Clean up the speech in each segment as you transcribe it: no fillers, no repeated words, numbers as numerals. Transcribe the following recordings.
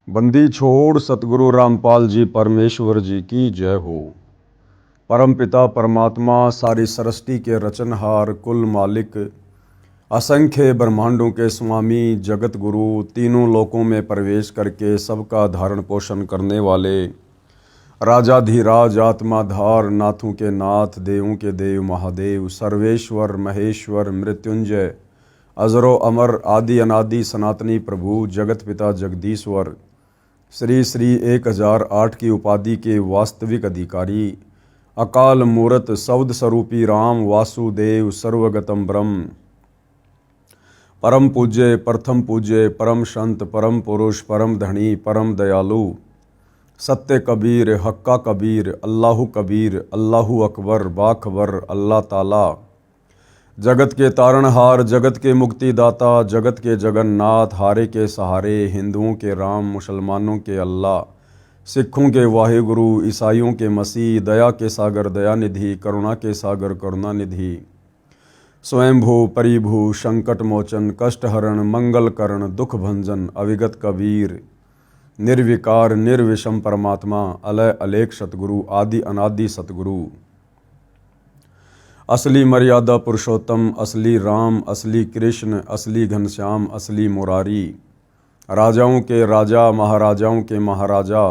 बंदी छोड़ सतगुरु रामपाल जी परमेश्वर जी की जय हो। परम पिता परमात्मा सारी सृष्टि के रचनहार कुल मालिक असंख्य ब्रह्मांडों के स्वामी जगत गुरु तीनों लोकों में प्रवेश करके सबका धारण पोषण करने वाले राजाधिराज आत्माधार नाथों के नाथ देवों के देव महादेव सर्वेश्वर महेश्वर मृत्युंजय अजरो अमर आदि अनादि सनातनी प्रभु जगत पिता जगदीश्वर श्री श्री 1008 की उपाधि के वास्तविक अधिकारी अकाल मूरत सौद स्वरूपी राम वासुदेव सर्वगतम ब्रह्म परम पूज्य प्रथम पूज्य परम संत परम पुरुष परम धनी परम दयालु सत्य कबीर हक्का कबीर अल्लाहु कबीर अल्लाहु अकबर बाखबर अल्लाह ताला जगत के तारणहार जगत के मुक्तिदाता जगत के जगन्नाथ हारे के सहारे हिंदुओं के राम मुसलमानों के अल्लाह सिखों के वाहिगुरु ईसाइयों के मसीह दया के सागर दयानिधि करुणा के सागर करुणानिधि स्वयंभू परिभू संकट मोचन कष्टहरण मंगलकरण दुख भंजन अविगत कबीर निर्विकार निर्विषम परमात्मा अलय अलेख सतगुरु आदि अनादि सतगुरु असली मर्यादा पुरुषोत्तम असली राम असली कृष्ण असली घनश्याम असली मुरारी राजाओं के राजा महाराजाओं के महाराजा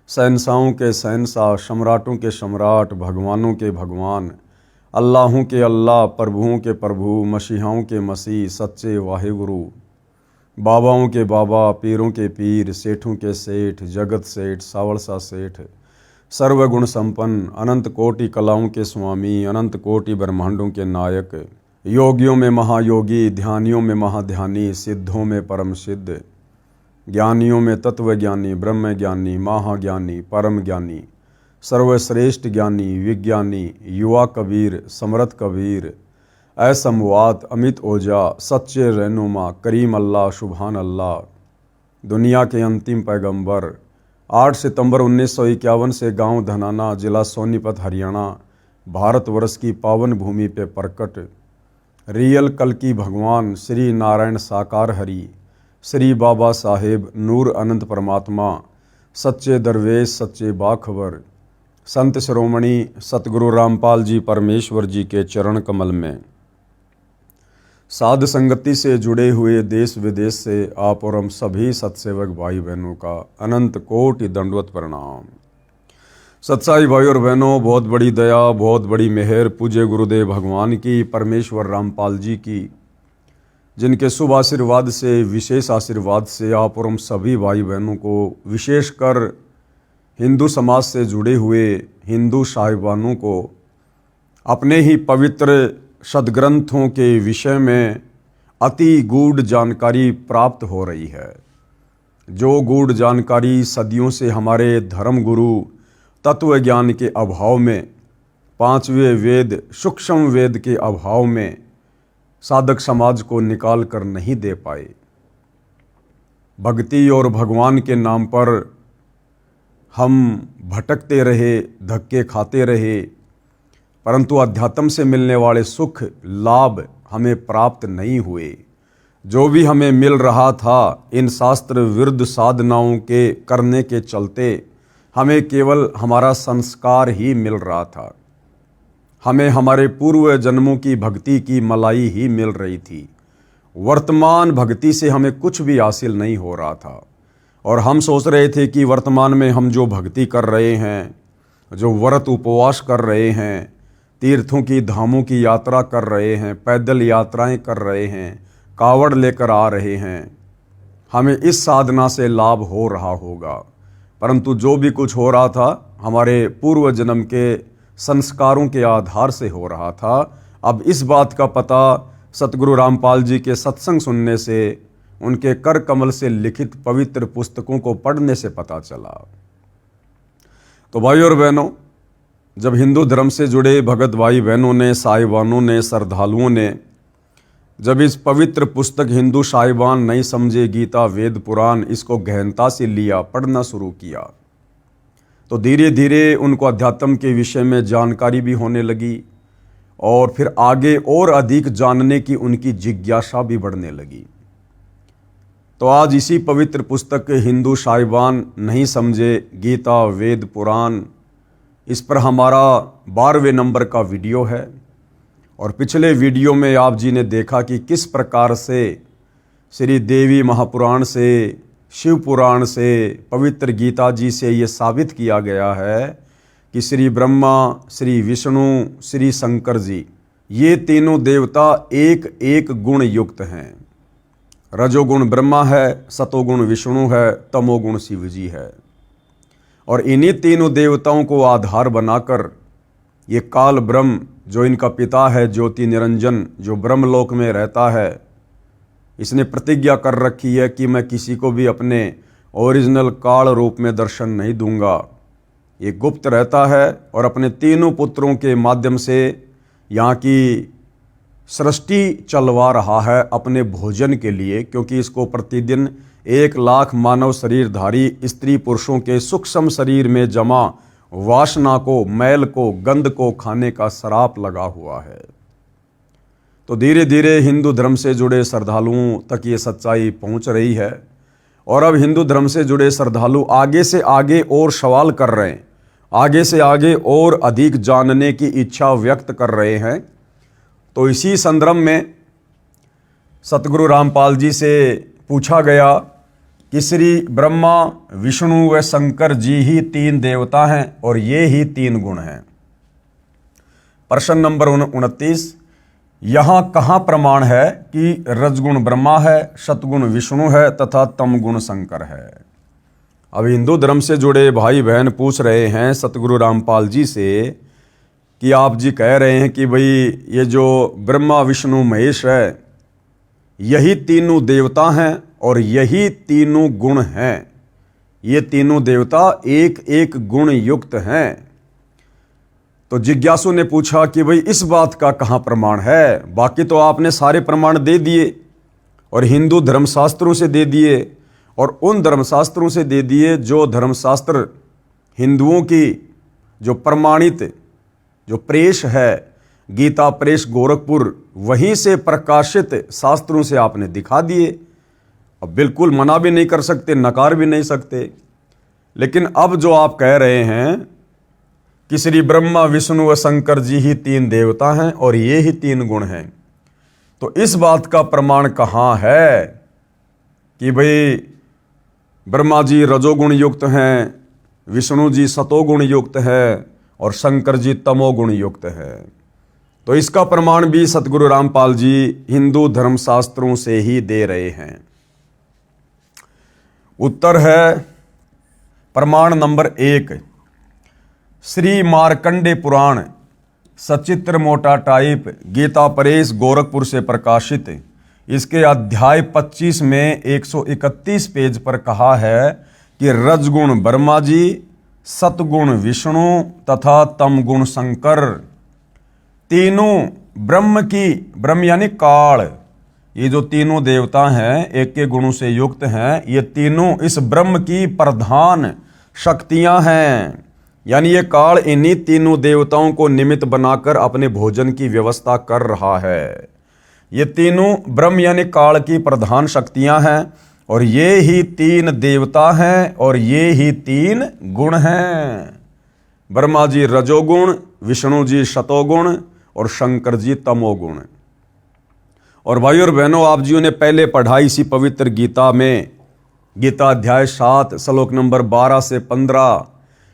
शहंशाहों के शहंशाह सम्राटों के सम्राट भगवानों के भगवान अल्लाहों के अल्लाह प्रभुओं के प्रभु मसीहाओं के मसीह सच्चे वाहिगुरु बाबाओं के बाबा पीरों के पीर सेठों के सेठ जगत सेठ सावड़सा सेठ सर्वगुण संपन्न अनंत कोटि कलाओं के स्वामी अनंत कोटि ब्रह्मांडों के नायक योगियों में महायोगी ध्यानियों में महाध्यानी सिद्धों में परम सिद्ध ज्ञानियों में तत्वज्ञानी ब्रह्म ज्ञानी महाज्ञानी परम ज्ञानी सर्वश्रेष्ठ ज्ञानी विज्ञानी युवा कबीर समरथ कबीर असमवात अमित ओजा सच्चे रहनुमा करीम अल्लाह सुभान अल्लाह दुनिया के अंतिम पैगंबर 8 सितंबर 1951 से गांव धनाना जिला सोनीपत हरियाणा भारतवर्ष की पावन भूमि पे प्रकट रियल कल की भगवान श्री नारायण साकार हरि श्री बाबा साहेब नूर अनंत परमात्मा सच्चे दरवेश सच्चे बाखबर संत शिरोमणि सतगुरु रामपाल जी परमेश्वर जी के चरण कमल में साध संगति से जुड़े हुए देश विदेश से आप और हम सभी सत्सेवक भाई बहनों का अनंत कोटि दंडवत प्रणाम। सत्साई भाई और बहनों, बहुत बड़ी दया बहुत बड़ी मेहर पूज्य गुरुदेव भगवान की परमेश्वर रामपाल जी की, जिनके शुभ आशीर्वाद से विशेष आशीर्वाद से आप और हम सभी भाई बहनों को विशेषकर हिंदू समाज से जुड़े हुए हिंदू साहिबानों को अपने ही पवित्र सदग्रंथों के विषय में अति गूढ़ जानकारी प्राप्त हो रही है। जो गूढ़ जानकारी सदियों से हमारे धर्म गुरु तत्व ज्ञान के अभाव में, पांचवें वेद सूक्ष्म वेद के अभाव में साधक समाज को निकाल कर नहीं दे पाए। भक्ति और भगवान के नाम पर हम भटकते रहे, धक्के खाते रहे, परंतु अध्यात्म से मिलने वाले सुख लाभ हमें प्राप्त नहीं हुए। जो भी हमें मिल रहा था इन शास्त्र विरुद्ध साधनाओं के करने के चलते हमें केवल हमारा संस्कार ही मिल रहा था। हमें हमारे पूर्व जन्मों की भक्ति की मलाई ही मिल रही थी। वर्तमान भक्ति से हमें कुछ भी हासिल नहीं हो रहा था और हम सोच रहे थे कि वर्तमान में हम जो भक्ति कर रहे हैं, जो व्रत उपवास कर रहे हैं, तीर्थों की धामों की यात्रा कर रहे हैं, पैदल यात्राएं कर रहे हैं, कावड़ लेकर आ रहे हैं, हमें इस साधना से लाभ हो रहा होगा। परंतु जो भी कुछ हो रहा था हमारे पूर्व जन्म के संस्कारों के आधार से हो रहा था। अब इस बात का पता सतगुरु रामपाल जी के सत्संग सुनने से, उनके कर कमल से लिखित पवित्र पुस्तकों को पढ़ने से पता चला। तो भाई और बहनों, जब हिंदू धर्म से जुड़े भगत भाई बहनों ने, साहिबानों ने, श्रद्धालुओं ने जब इस पवित्र पुस्तक हिंदू साहिबान नहीं समझे गीता वेद पुराण इसको गहनता से लिया, पढ़ना शुरू किया, तो धीरे धीरे उनको अध्यात्म के विषय में जानकारी भी होने लगी और फिर आगे और अधिक जानने की उनकी जिज्ञासा भी बढ़ने लगी। तो आज इसी पवित्र पुस्तक के हिंदू साहिबान नहीं समझे गीता वेद पुराण, इस पर हमारा 12वें नंबर का वीडियो है। और पिछले वीडियो में आप जी ने देखा कि किस प्रकार से श्री देवी महापुराण से, शिव पुराण से, पवित्र गीता जी से ये साबित किया गया है कि श्री ब्रह्मा, श्री विष्णु, श्री शंकर जी, ये तीनों देवता एक एक गुण युक्त हैं। रजोगुण ब्रह्मा है, सतोगुण विष्णु है, तमोगुण शिव जी है। और इन्हीं तीनों देवताओं को आधार बनाकर ये काल ब्रह्म, जो इनका पिता है ज्योति निरंजन, जो ब्रह्मलोक में रहता है, इसने प्रतिज्ञा कर रखी है कि मैं किसी को भी अपने ओरिजिनल काल रूप में दर्शन नहीं दूंगा। ये गुप्त रहता है और अपने तीनों पुत्रों के माध्यम से यहाँ की सृष्टि चलवा रहा है अपने भोजन के लिए, क्योंकि इसको प्रतिदिन 1 लाख मानव शरीरधारी स्त्री पुरुषों के सूक्ष्म शरीर में जमा वासना को, मैल को, गंध को खाने का श्राप लगा हुआ है। तो धीरे धीरे हिंदू धर्म से जुड़े श्रद्धालुओं तक ये सच्चाई पहुंच रही है। और अब हिंदू धर्म से जुड़े श्रद्धालु आगे से आगे और सवाल कर रहे हैं, आगे से आगे और अधिक जानने की इच्छा व्यक्त कर रहे हैं। तो इसी संदर्भ में सतगुरु रामपाल जी से पूछा गया कि श्री ब्रह्मा, विष्णु व शंकर जी ही 3 देवता हैं और ये ही 3 गुण हैं। प्रश्न नंबर 29, यहाँ कहाँ प्रमाण है कि रजगुण ब्रह्मा है, सतगुण विष्णु है तथा तमगुण शंकर है? अब हिंदू धर्म से जुड़े भाई बहन पूछ रहे हैं सतगुरु रामपाल जी से कि आप जी कह रहे हैं कि भाई ये जो ब्रह्मा विष्णु महेश है, यही तीनों देवता हैं और यही तीनों गुण हैं। ये तीनों देवता एक एक गुण युक्त हैं। तो जिज्ञासु ने पूछा कि भाई इस बात का कहाँ प्रमाण है? बाकी तो आपने सारे प्रमाण दे दिए और हिंदू धर्मशास्त्रों से दे दिए और उन धर्मशास्त्रों से दे दिए जो धर्मशास्त्र हिंदुओं की जो प्रमाणित जो प्रेस है, गीता प्रेस गोरखपुर, वहीं से प्रकाशित शास्त्रों से आपने दिखा दिए। अब बिल्कुल मना भी नहीं कर सकते, नकार भी नहीं सकते। लेकिन अब जो आप कह रहे हैं कि श्री ब्रह्मा, विष्णु व शंकर जी ही 3 देवता हैं और ये ही 3 गुण हैं, तो इस बात का प्रमाण कहाँ है कि भाई ब्रह्मा जी रजोगुण युक्त हैं, विष्णु जी सतोगुण युक्त है और शंकर जी तमोगुण युक्त है? तो इसका प्रमाण भी सतगुरु रामपाल जी हिंदू धर्मशास्त्रों से ही दे रहे हैं। उत्तर है प्रमाण नंबर 1, श्री मार्कंडे पुराण, सचित्र मोटा टाइप, गीता प्रेस गोरखपुर से प्रकाशित। इसके अध्याय 25 में 131 पेज पर कहा है कि रजगुण ब्रह्मा जी, सतगुण विष्णु तथा तमगुण शंकर, तीनों ब्रह्म की, ब्रह्म यानी काल, ये जो तीनों देवता हैं एक के गुणों से युक्त हैं, ये तीनों इस ब्रह्म की प्रधान शक्तियां हैं। यानी ये काल इन्हीं तीनों देवताओं को निमित्त बनाकर अपने भोजन की व्यवस्था कर रहा है। ये तीनों ब्रह्म यानी काल की प्रधान शक्तियां हैं और ये ही 3 देवता हैं और ये ही 3 गुण हैं। ब्रह्मा जी रजोगुण, विष्णु जी सतोगुण और शंकर जी तमोगुण। और भाई और बहनों, आप जियों ने पहले पढ़ाई इसी पवित्र गीता में, गीता अध्याय 7 श्लोक नंबर 12 से 15,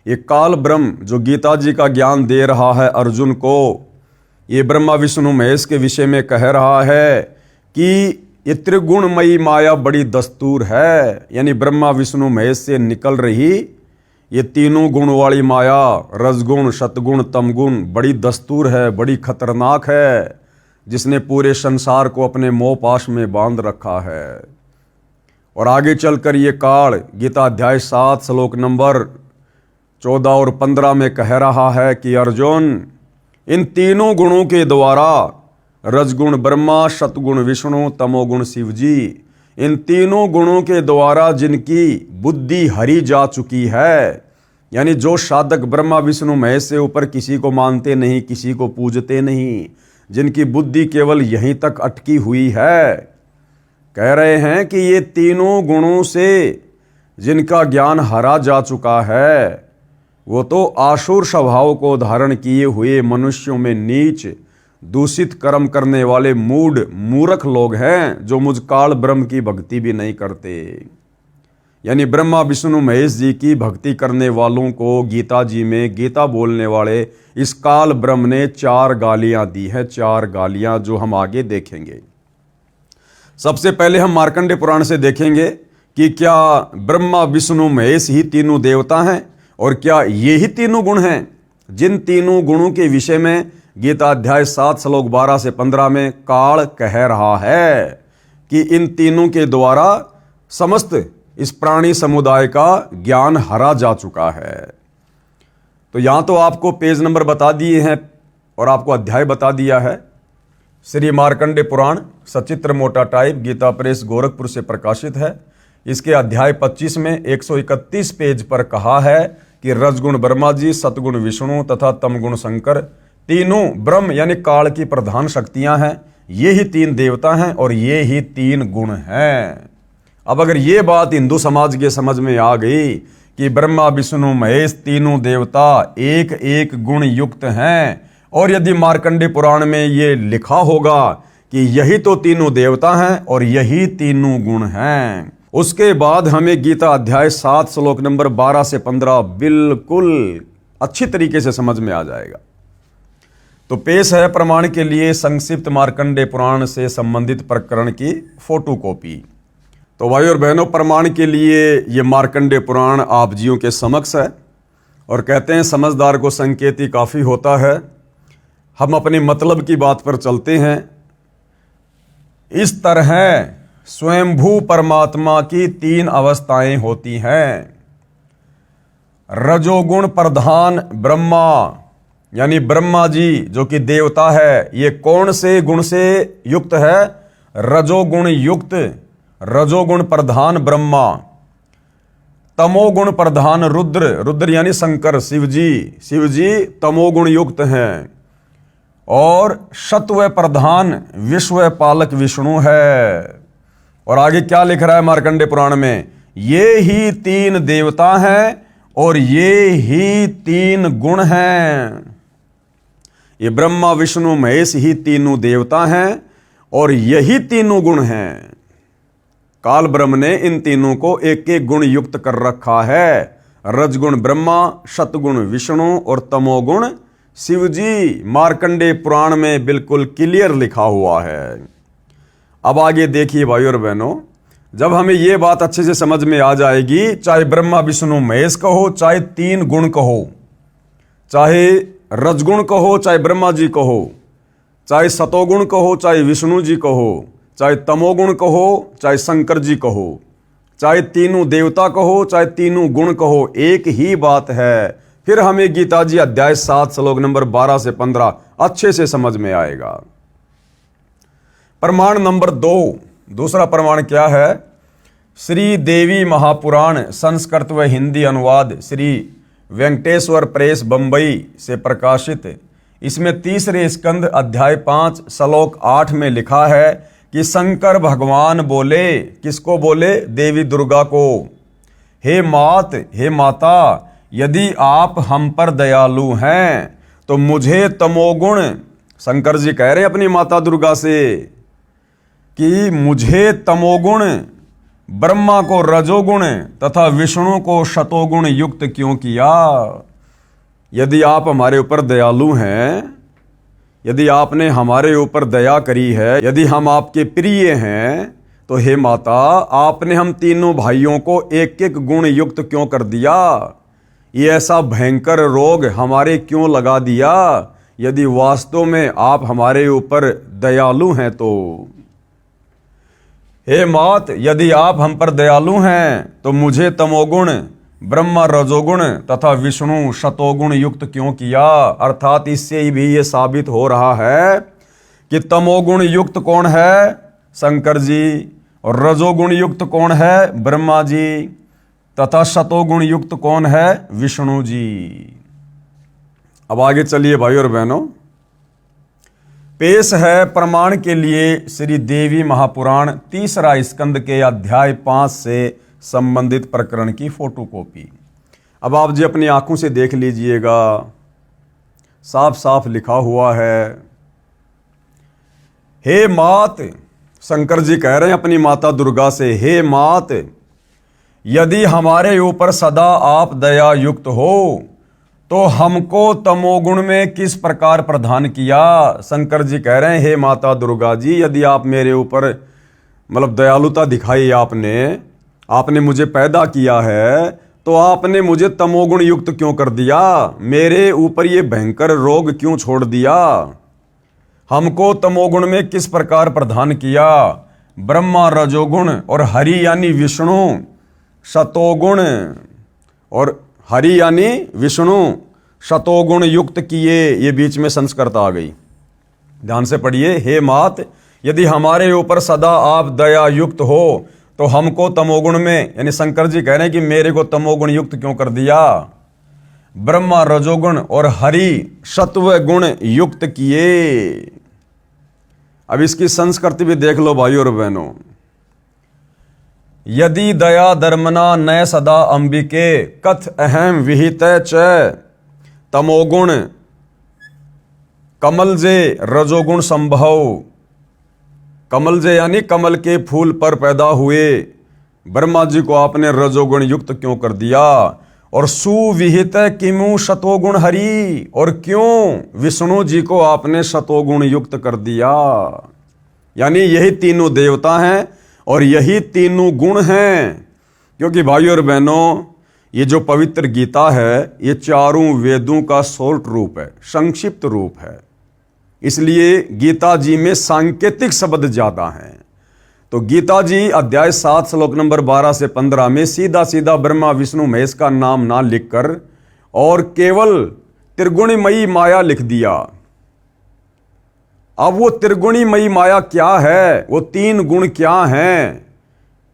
ये काल ब्रह्म जो गीता जी का ज्ञान दे रहा है अर्जुन को, ये ब्रह्मा विष्णु महेश के विषय में कह रहा है कि ये त्रिगुणमयी माया बड़ी दस्तूर है। यानी ब्रह्मा विष्णु महेश से निकल रही ये तीनों गुण वाली माया, रजगुण सतगुण तमगुण, बड़ी दस्तूर है, बड़ी खतरनाक है, जिसने पूरे संसार को अपने मोह पाश में बांध रखा है। और आगे चलकर ये काल गीता अध्याय 7 श्लोक नंबर 14 और 15 में कह रहा है कि अर्जुन, इन तीनों गुणों के द्वारा, रजगुण ब्रह्मा, सतगुण विष्णु, तमोगुण शिव जी, इन तीनों गुणों के द्वारा जिनकी बुद्धि हरी जा चुकी है, यानी जो साधक ब्रह्मा विष्णु महेश से ऊपर किसी को मानते नहीं, किसी को पूजते नहीं, जिनकी बुद्धि केवल यहीं तक अटकी हुई है, कह रहे हैं कि ये तीनों गुणों से जिनका ज्ञान हरा जा चुका है वो तो आसुर स्वभाव को धारण किए हुए मनुष्यों में नीच दूषित कर्म करने वाले मूर्ख लोग हैं, जो मुझ काल ब्रह्म की भक्ति भी नहीं करते। यानी ब्रह्मा विष्णु महेश जी की भक्ति करने वालों को गीता जी में गीता बोलने वाले इस काल ब्रह्म ने 4 गालियां दी है, 4 गालियां जो हम आगे देखेंगे। सबसे पहले हम मार्कंडेय पुराण से देखेंगे कि क्या ब्रह्मा विष्णु महेश ही तीनों देवता हैं और क्या ये ही तीनों गुण हैं, जिन तीनों गुणों के विषय में गीता अध्याय 7 श्लोक 12 से 15 में काल कह रहा है कि इन तीनों के द्वारा समस्त इस प्राणी समुदाय का ज्ञान हरा जा चुका है। तो यहां तो आपको पेज नंबर बता दिए हैं और आपको अध्याय बता दिया है। श्री मार्कंडेय पुराण सचित्र मोटा टाइप गीता प्रेस गोरखपुर से प्रकाशित है। इसके अध्याय 25 में 131 पेज पर कहा है कि रजगुण ब्रह्मा जी, सतगुण विष्णु तथा तमगुण शंकर तीनों ब्रह्म यानी काल की प्रधान शक्तियां हैं। ये ही 3 देवता हैं और ये ही 3 गुण हैं। अब अगर ये बात हिंदू समाज के समझ में आ गई कि ब्रह्मा विष्णु महेश तीनों देवता एक एक गुण युक्त हैं, और यदि मार्कंडेय पुराण में ये लिखा होगा कि यही तो तीनों देवता हैं और यही तीनों गुण हैं, उसके बाद हमें गीता अध्याय 7 श्लोक नंबर 12 से 15 बिल्कुल अच्छी तरीके से समझ में आ जाएगा। तो पेश है प्रमाण के लिए संक्षिप्त मार्कंडेय पुराण से संबंधित प्रकरण की फोटोकॉपी। तो भाई और बहनों, प्रमाण के लिए ये मार्कंडेय पुराण आप जियों के समक्ष है और कहते हैं समझदार को संकेत ही काफ़ी होता है। हम अपने मतलब की बात पर चलते हैं। इस तरह स्वयंभू परमात्मा की 3 अवस्थाएं होती हैं। रजोगुण प्रधान ब्रह्मा यानी ब्रह्मा जी जो कि देवता है, ये कौन से गुण से युक्त है? रजोगुण युक्त, रजोगुण प्रधान ब्रह्मा। तमोगुण प्रधान रुद्र, रुद्र यानी शंकर शिवजी, शिवजी तमोगुण युक्त हैं। और सत्व प्रधान विश्व पालक विष्णु है। और आगे क्या लिख रहा है मार्कंडेय पुराण में? ये ही 3 देवता हैं और ये ही 3 गुण हैं। ये ब्रह्मा विष्णु महेश ही तीनों देवता हैं और यही तीनों गुण हैं। काल ब्रह्म ने इन तीनों को एक एक गुण युक्त कर रखा है। रजगुण ब्रह्मा, सतगुण विष्णु और तमोगुण शिवजी। मार्कंडेय पुराण में बिल्कुल क्लियर लिखा हुआ है। अब आगे देखिए भाई और बहनों, जब हमें यह बात अच्छे से समझ में आ जाएगी, चाहे ब्रह्मा विष्णु महेश कहो, चाहे 3 गुण कहो, चाहे रजगुण कहो, चाहे ब्रह्मा जी कहो, चाहे सतोगुण कहो, चाहे विष्णु जी कहो, चाहे तमोगुण कहो, चाहे शंकर जी कहो, चाहे तीनों देवता कहो, चाहे तीनों गुण कहो, एक ही बात है। फिर हमें गीता जी अध्याय 7 श्लोक नंबर 12 से 15 अच्छे से समझ में आएगा। प्रमाण नंबर 2, दूसरा प्रमाण क्या है? श्री देवी महापुराण संस्कृत व हिंदी अनुवाद श्री वेंकटेश्वर प्रेस बंबई से प्रकाशित। इसमें 3रे स्कंद अध्याय 5 श्लोक 8 में लिखा है कि शंकर भगवान बोले, किसको बोले? देवी दुर्गा को, हे मात, हे माता, यदि आप हम पर दयालु हैं तो मुझे तमोगुण, शंकर जी कह रहे हैं अपनी माता दुर्गा से कि मुझे तमोगुण, ब्रह्मा को रजोगुण तथा विष्णु को शतोगुण युक्त क्यों किया? यदि आप हमारे ऊपर दयालु हैं, यदि आपने हमारे ऊपर दया करी है, यदि हम आपके प्रिय हैं, तो हे माता, आपने हम तीनों भाइयों को एक एक गुण युक्त क्यों कर दिया? ये ऐसा भयंकर रोग हमारे क्यों लगा दिया? यदि वास्तव में आप हमारे ऊपर दयालु हैं तो। हे मात, यदि आप हम पर दयालु हैं तो मुझे तमोगुण, ब्रह्मा रजोगुण तथा विष्णु शतोगुण युक्त क्यों किया? अर्थात इससे भी ये साबित हो रहा है कि तमोगुण युक्त कौन है? शंकर जी। और रजोगुण युक्त कौन है? ब्रह्मा जी। तथा शतोगुण युक्त कौन है? विष्णु जी। अब आगे चलिए भाई और बहनों, पेश है प्रमाण के लिए श्री देवी महापुराण 3 स्कंद के अध्याय 5 से संबंधित प्रकरण की फोटोकॉपी। अब आप जी अपनी आंखों से देख लीजिएगा, साफ साफ लिखा हुआ है। हे मात, शंकर जी कह रहे हैं अपनी माता दुर्गा से, हे मात, यदि हमारे ऊपर सदा आप दया युक्त हो तो हमको तमोगुण में किस प्रकार प्रदान किया। शंकर जी कह रहे हैं, हे माता दुर्गा जी, यदि आप मेरे ऊपर मतलब दयालुता दिखाई, आपने मुझे पैदा किया है, तो आपने मुझे तमोगुण युक्त क्यों कर दिया, मेरे ऊपर ये भयंकर रोग क्यों छोड़ दिया, हमको तमोगुण में किस प्रकार प्रदान किया। ब्रह्मा रजोगुण और हरि यानी विष्णु शतोगुण, और हरि यानी विष्णु शतोगुण युक्त किए। ये बीच में संस्कृत आ गई, ध्यान से पढ़िए। हे मात, यदि हमारे ऊपर सदा आप दया युक्त हो तो हमको तमोगुण में, यानी शंकर जी कह रहे हैं कि मेरे को तमोगुण युक्त क्यों कर दिया, ब्रह्मा रजोगुण और हरि सत्व गुण युक्त किए। अब इसकी संस्कृति भी देख लो भाइयों और बहनों। यदि दया धर्मना नय सदा अंबिके कथ अहम विहित च तमोगुण कमल जे रजोगुण संभव। कमल जे यानी कमल के फूल पर पैदा हुए ब्रह्मा जी को आपने रजोगुण युक्त क्यों कर दिया। और सुविहित किमु शतोगुण हरि, और क्यों विष्णु जी को आपने शतोगुण युक्त कर दिया। यानी यही तीनों देवता हैं और यही तीनों गुण हैं। क्योंकि भाइयों और बहनों, ये जो पवित्र गीता है ये चारों वेदों का शॉर्ट रूप है, संक्षिप्त रूप है। इसलिए गीता जी में सांकेतिक शब्द ज्यादा हैं। तो गीता जी अध्याय 7 श्लोक नंबर 12 से 15 में सीधा सीधा ब्रह्मा विष्णु महेश का नाम ना लिखकर और केवल त्रिगुणमयी माया लिख दिया। अब वो त्रिगुणमयी माया क्या है, वो तीन गुण क्या हैं,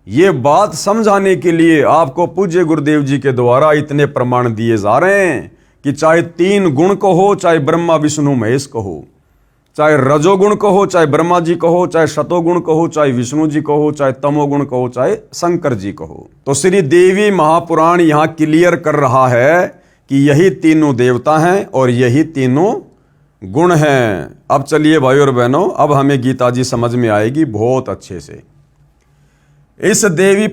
ये बात समझाने के लिए आपको पूज्य गुरुदेव जी के द्वारा इतने प्रमाण दिए जा रहे हैं कि चाहे तीन गुण को हो, चाहे ब्रह्मा विष्णु महेश को हो, चाहे रजोगुण को हो, चाहे ब्रह्मा जी को हो, चाहे शतोगुण को हो, चाहे विष्णु जी को हो, चाहे तमोगुण को हो, चाहे शंकर जी को हो। तो श्री देवी महापुराण यहां क्लियर कर रहा है कि यही तीनों देवता हैं और यही तीनों गुण हैं। अब चलिए भाई और बहनों, अब हमें गीता जी समझ में आएगी बहुत अच्छे से। इस देवी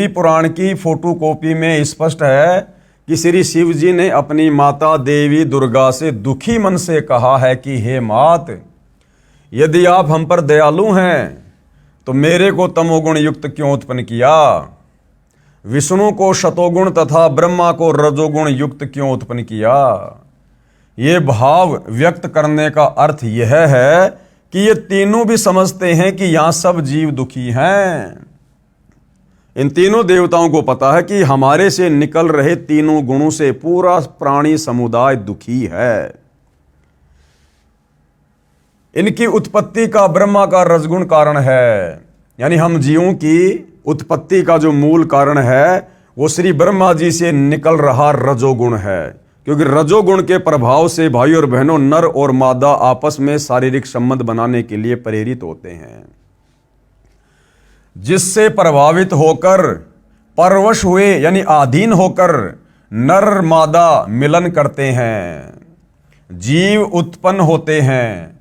पुराण की फोटोकॉपी में स्पष्ट है कि श्री शिव जी ने अपनी माता देवी दुर्गा से दुखी मन से कहा है कि हे मात, यदि आप हम पर दयालु हैं तो मेरे को तमोगुण युक्त क्यों उत्पन्न किया, विष्णु को शतोगुण तथा ब्रह्मा को रजोगुण युक्त क्यों उत्पन्न किया। ये भाव व्यक्त करने का अर्थ यह है कि ये तीनों भी समझते हैं कि यहां सब जीव दुखी हैं। इन तीनों देवताओं को पता है कि हमारे से निकल रहे तीनों गुणों से पूरा प्राणी समुदाय दुखी है। इनकी उत्पत्ति का ब्रह्मा का रजगुण कारण है, यानी हम जीवों की उत्पत्ति का जो मूल कारण है वो श्री ब्रह्मा जी से निकल रहा रजोगुण है। क्योंकि रजोगुण के प्रभाव से भाई और बहनों नर और मादा आपस में शारीरिक संबंध बनाने के लिए प्रेरित होते हैं, जिससे प्रभावित होकर परवश हुए यानी अधीन होकर नर मादा मिलन करते हैं, जीव उत्पन्न होते हैं।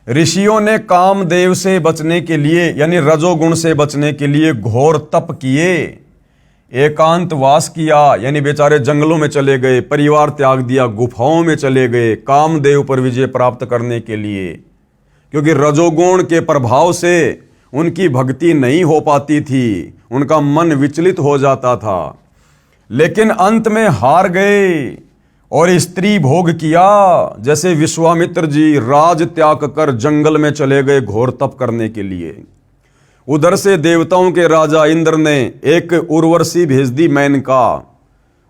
ऋषियों ने कामदेव से बचने के लिए यानी रजोगुण से बचने के लिए घोर तप किए, एकांतवास किया, यानी बेचारे जंगलों में चले गए, परिवार त्याग दिया, गुफाओं में चले गए कामदेव पर विजय प्राप्त करने के लिए। क्योंकि रजोगुण के प्रभाव से उनकी भक्ति नहीं हो पाती थी, उनका मन विचलित हो जाता था। लेकिन अंत में हार गए और स्त्री भोग किया। जैसे विश्वामित्र जी राज त्याग कर जंगल में चले गए घोर तप करने के लिए। उधर से देवताओं के राजा इंद्र ने एक उर्वशी भेज दी मेनका।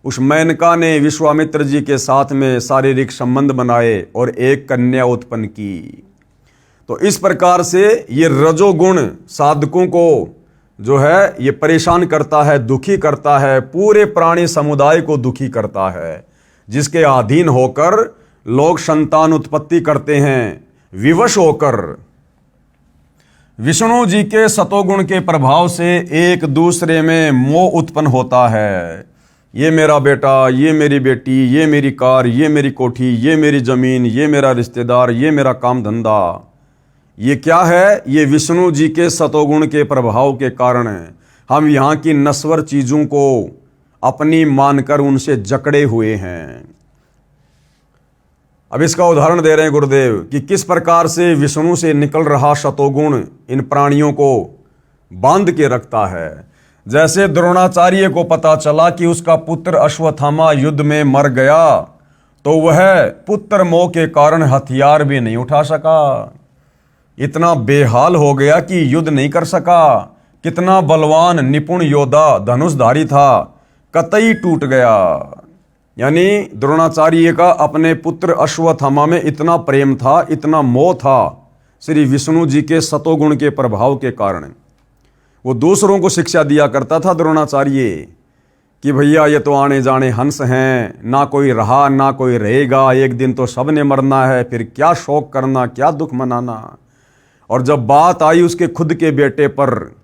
उस मेनका ने विश्वामित्र जी के साथ में शारीरिक संबंध बनाए और एक कन्या उत्पन्न की। तो इस प्रकार से ये रजोगुण साधकों को जो है ये परेशान करता है, दुखी करता है, पूरे प्राणी समुदाय को दुखी करता है, जिसके अधीन होकर लोग संतान उत्पत्ति करते हैं विवश होकर। विष्णु जी के सतोगुण के प्रभाव से एक दूसरे में मोह उत्पन्न होता है। ये मेरा बेटा, ये मेरी बेटी, ये मेरी कार, ये मेरी कोठी, ये मेरी जमीन, ये मेरा रिश्तेदार, ये मेरा काम धंधा। ये क्या है? ये विष्णु जी के सतोगुण के प्रभाव के कारण हम यहाँ की नश्वर चीजों को अपनी मानकर उनसे जकड़े हुए हैं। अब इसका उदाहरण दे रहे हैं गुरुदेव कि किस प्रकार से विष्णु से निकल रहा सतोगुण इन प्राणियों को बांध के रखता है। जैसे द्रोणाचार्य को पता चला कि उसका पुत्र अश्वत्थामा युद्ध में मर गया, तो वह पुत्र मोह के कारण हथियार भी नहीं उठा सका, इतना बेहाल हो गया कि युद्ध नहीं कर सका। कितना बलवान निपुण योद्धा धनुषधारी था, कतई टूट गया। यानी द्रोणाचार्य का अपने पुत्र अश्वत्थामा में इतना प्रेम था, इतना मोह था श्री विष्णु जी के सतोगुण के प्रभाव के कारण। वो दूसरों को शिक्षा दिया करता था द्रोणाचार्य कि भैया ये तो आने जाने हंस हैं, ना कोई रहा ना कोई रहेगा, एक दिन तो सब ने मरना है, फिर क्या शोक करना, क्या दुख मनाना। और जब बात आई उसके खुद के बेटे पर,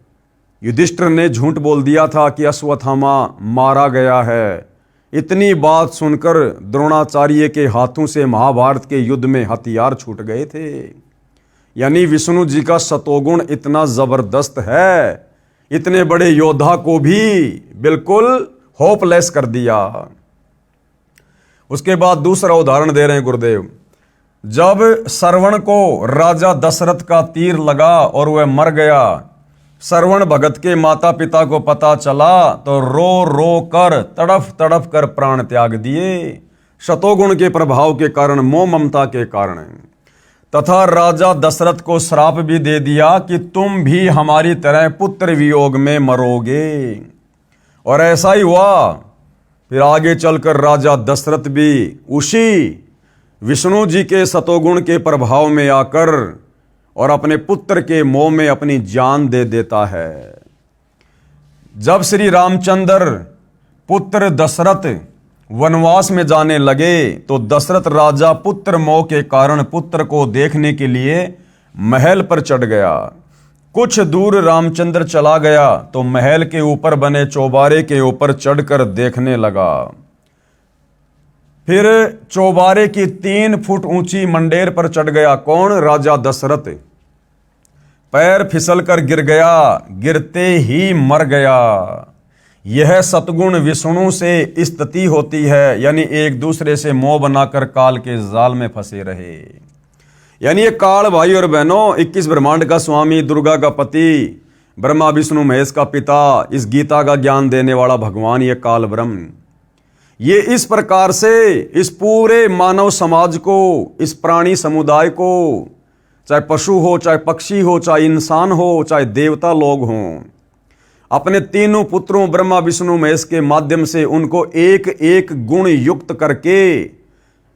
युधिष्ठिर ने झूठ बोल दिया था कि अश्वत्थामा मारा गया है। इतनी बात सुनकर द्रोणाचार्य के हाथों से महाभारत के युद्ध में हथियार छूट गए थे। यानी विष्णु जी का सतोगुण इतना जबरदस्त है, इतने बड़े योद्धा को भी बिल्कुल होपलेस कर दिया। उसके बाद दूसरा उदाहरण दे रहे हैं गुरुदेव। जब श्रवण को राजा दशरथ का तीर लगा और वह मर गया, श्रवण भगत के माता पिता को पता चला तो रो रो कर तड़फ तड़फ कर प्राण त्याग दिए, सतोगुण के प्रभाव के कारण, मोह ममता के कारण। तथा राजा दशरथ को श्राप भी दे दिया कि तुम भी हमारी तरह पुत्र वियोग में मरोगे। और ऐसा ही हुआ। फिर आगे चलकर राजा दशरथ भी उसी विष्णु जी के सतोगुण के प्रभाव में आकर और अपने पुत्र के मोह में अपनी जान दे देता है। जब श्री रामचंद्र पुत्र दशरथ वनवास में जाने लगे तो दशरथ राजा पुत्र मोह के कारण पुत्र को देखने के लिए महल पर चढ़ गया। कुछ दूर रामचंद्र चला गया तो महल के ऊपर बने चौबारे के ऊपर चढ़कर देखने लगा। फिर चौबारे की 3 फुट ऊंची मंडेर पर चढ़ गया। कौन? राजा दशरथ। पैर फिसल कर गिर गया, गिरते ही मर गया। यह सतगुण विष्णु से स्थिति होती है, यानी एक दूसरे से मोह बनाकर काल के जाल में फंसे रहे। यानी ये काल, भाई और बहनों, 21 ब्रह्मांड का स्वामी, दुर्गा का पति, ब्रह्मा विष्णु महेश का पिता, इस गीता का ज्ञान देने वाला भगवान, ये काल ब्रह्म, ये इस प्रकार से इस पूरे मानव समाज को, इस प्राणी समुदाय को, चाहे पशु हो, चाहे पक्षी हो, चाहे इंसान हो, चाहे देवता लोग हों, अपने तीनों पुत्रों ब्रह्मा विष्णु महेश के माध्यम से उनको एक एक गुण युक्त करके,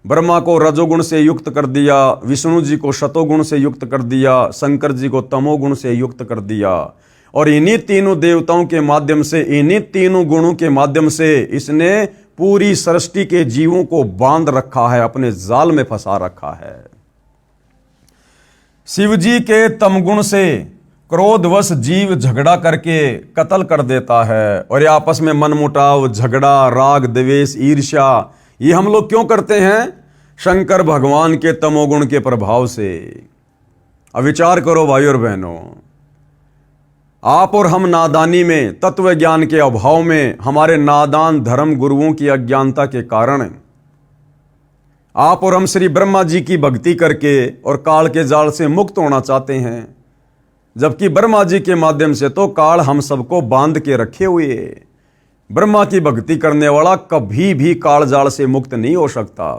ब्रह्मा को रजोगुण से युक्त कर दिया, विष्णु जी को सतोगुण से युक्त कर दिया, शंकर जी को तमोगुण से युक्त कर दिया। और इन्हीं तीनों देवताओं के माध्यम से, इन्हीं तीनों गुणों के माध्यम से इसने पूरी सृष्टि के जीवों को बांध रखा है, अपने जाल में फंसा रखा है। शिव जी के तमगुण से क्रोधवश जीव झगड़ा करके कत्ल कर देता है। और ये आपस में मनमुटाव, झगड़ा, राग, द्वेष, ईर्ष्या, ये हम लोग क्यों करते हैं? शंकर भगवान के तमोगुण के प्रभाव से। अब विचार करो भाई और बहनों, आप और हम नादानी में, तत्व ज्ञान के अभाव में, हमारे नादान धर्म गुरुओं की अज्ञानता के कारण आप और हम श्री ब्रह्मा जी की भक्ति करके और काल के जाल से मुक्त होना चाहते हैं, जबकि ब्रह्मा जी के माध्यम से तो काल हम सबको बांध के रखे हुए है। ब्रह्मा की भक्ति करने वाला कभी भी काल जाल से मुक्त नहीं हो सकता।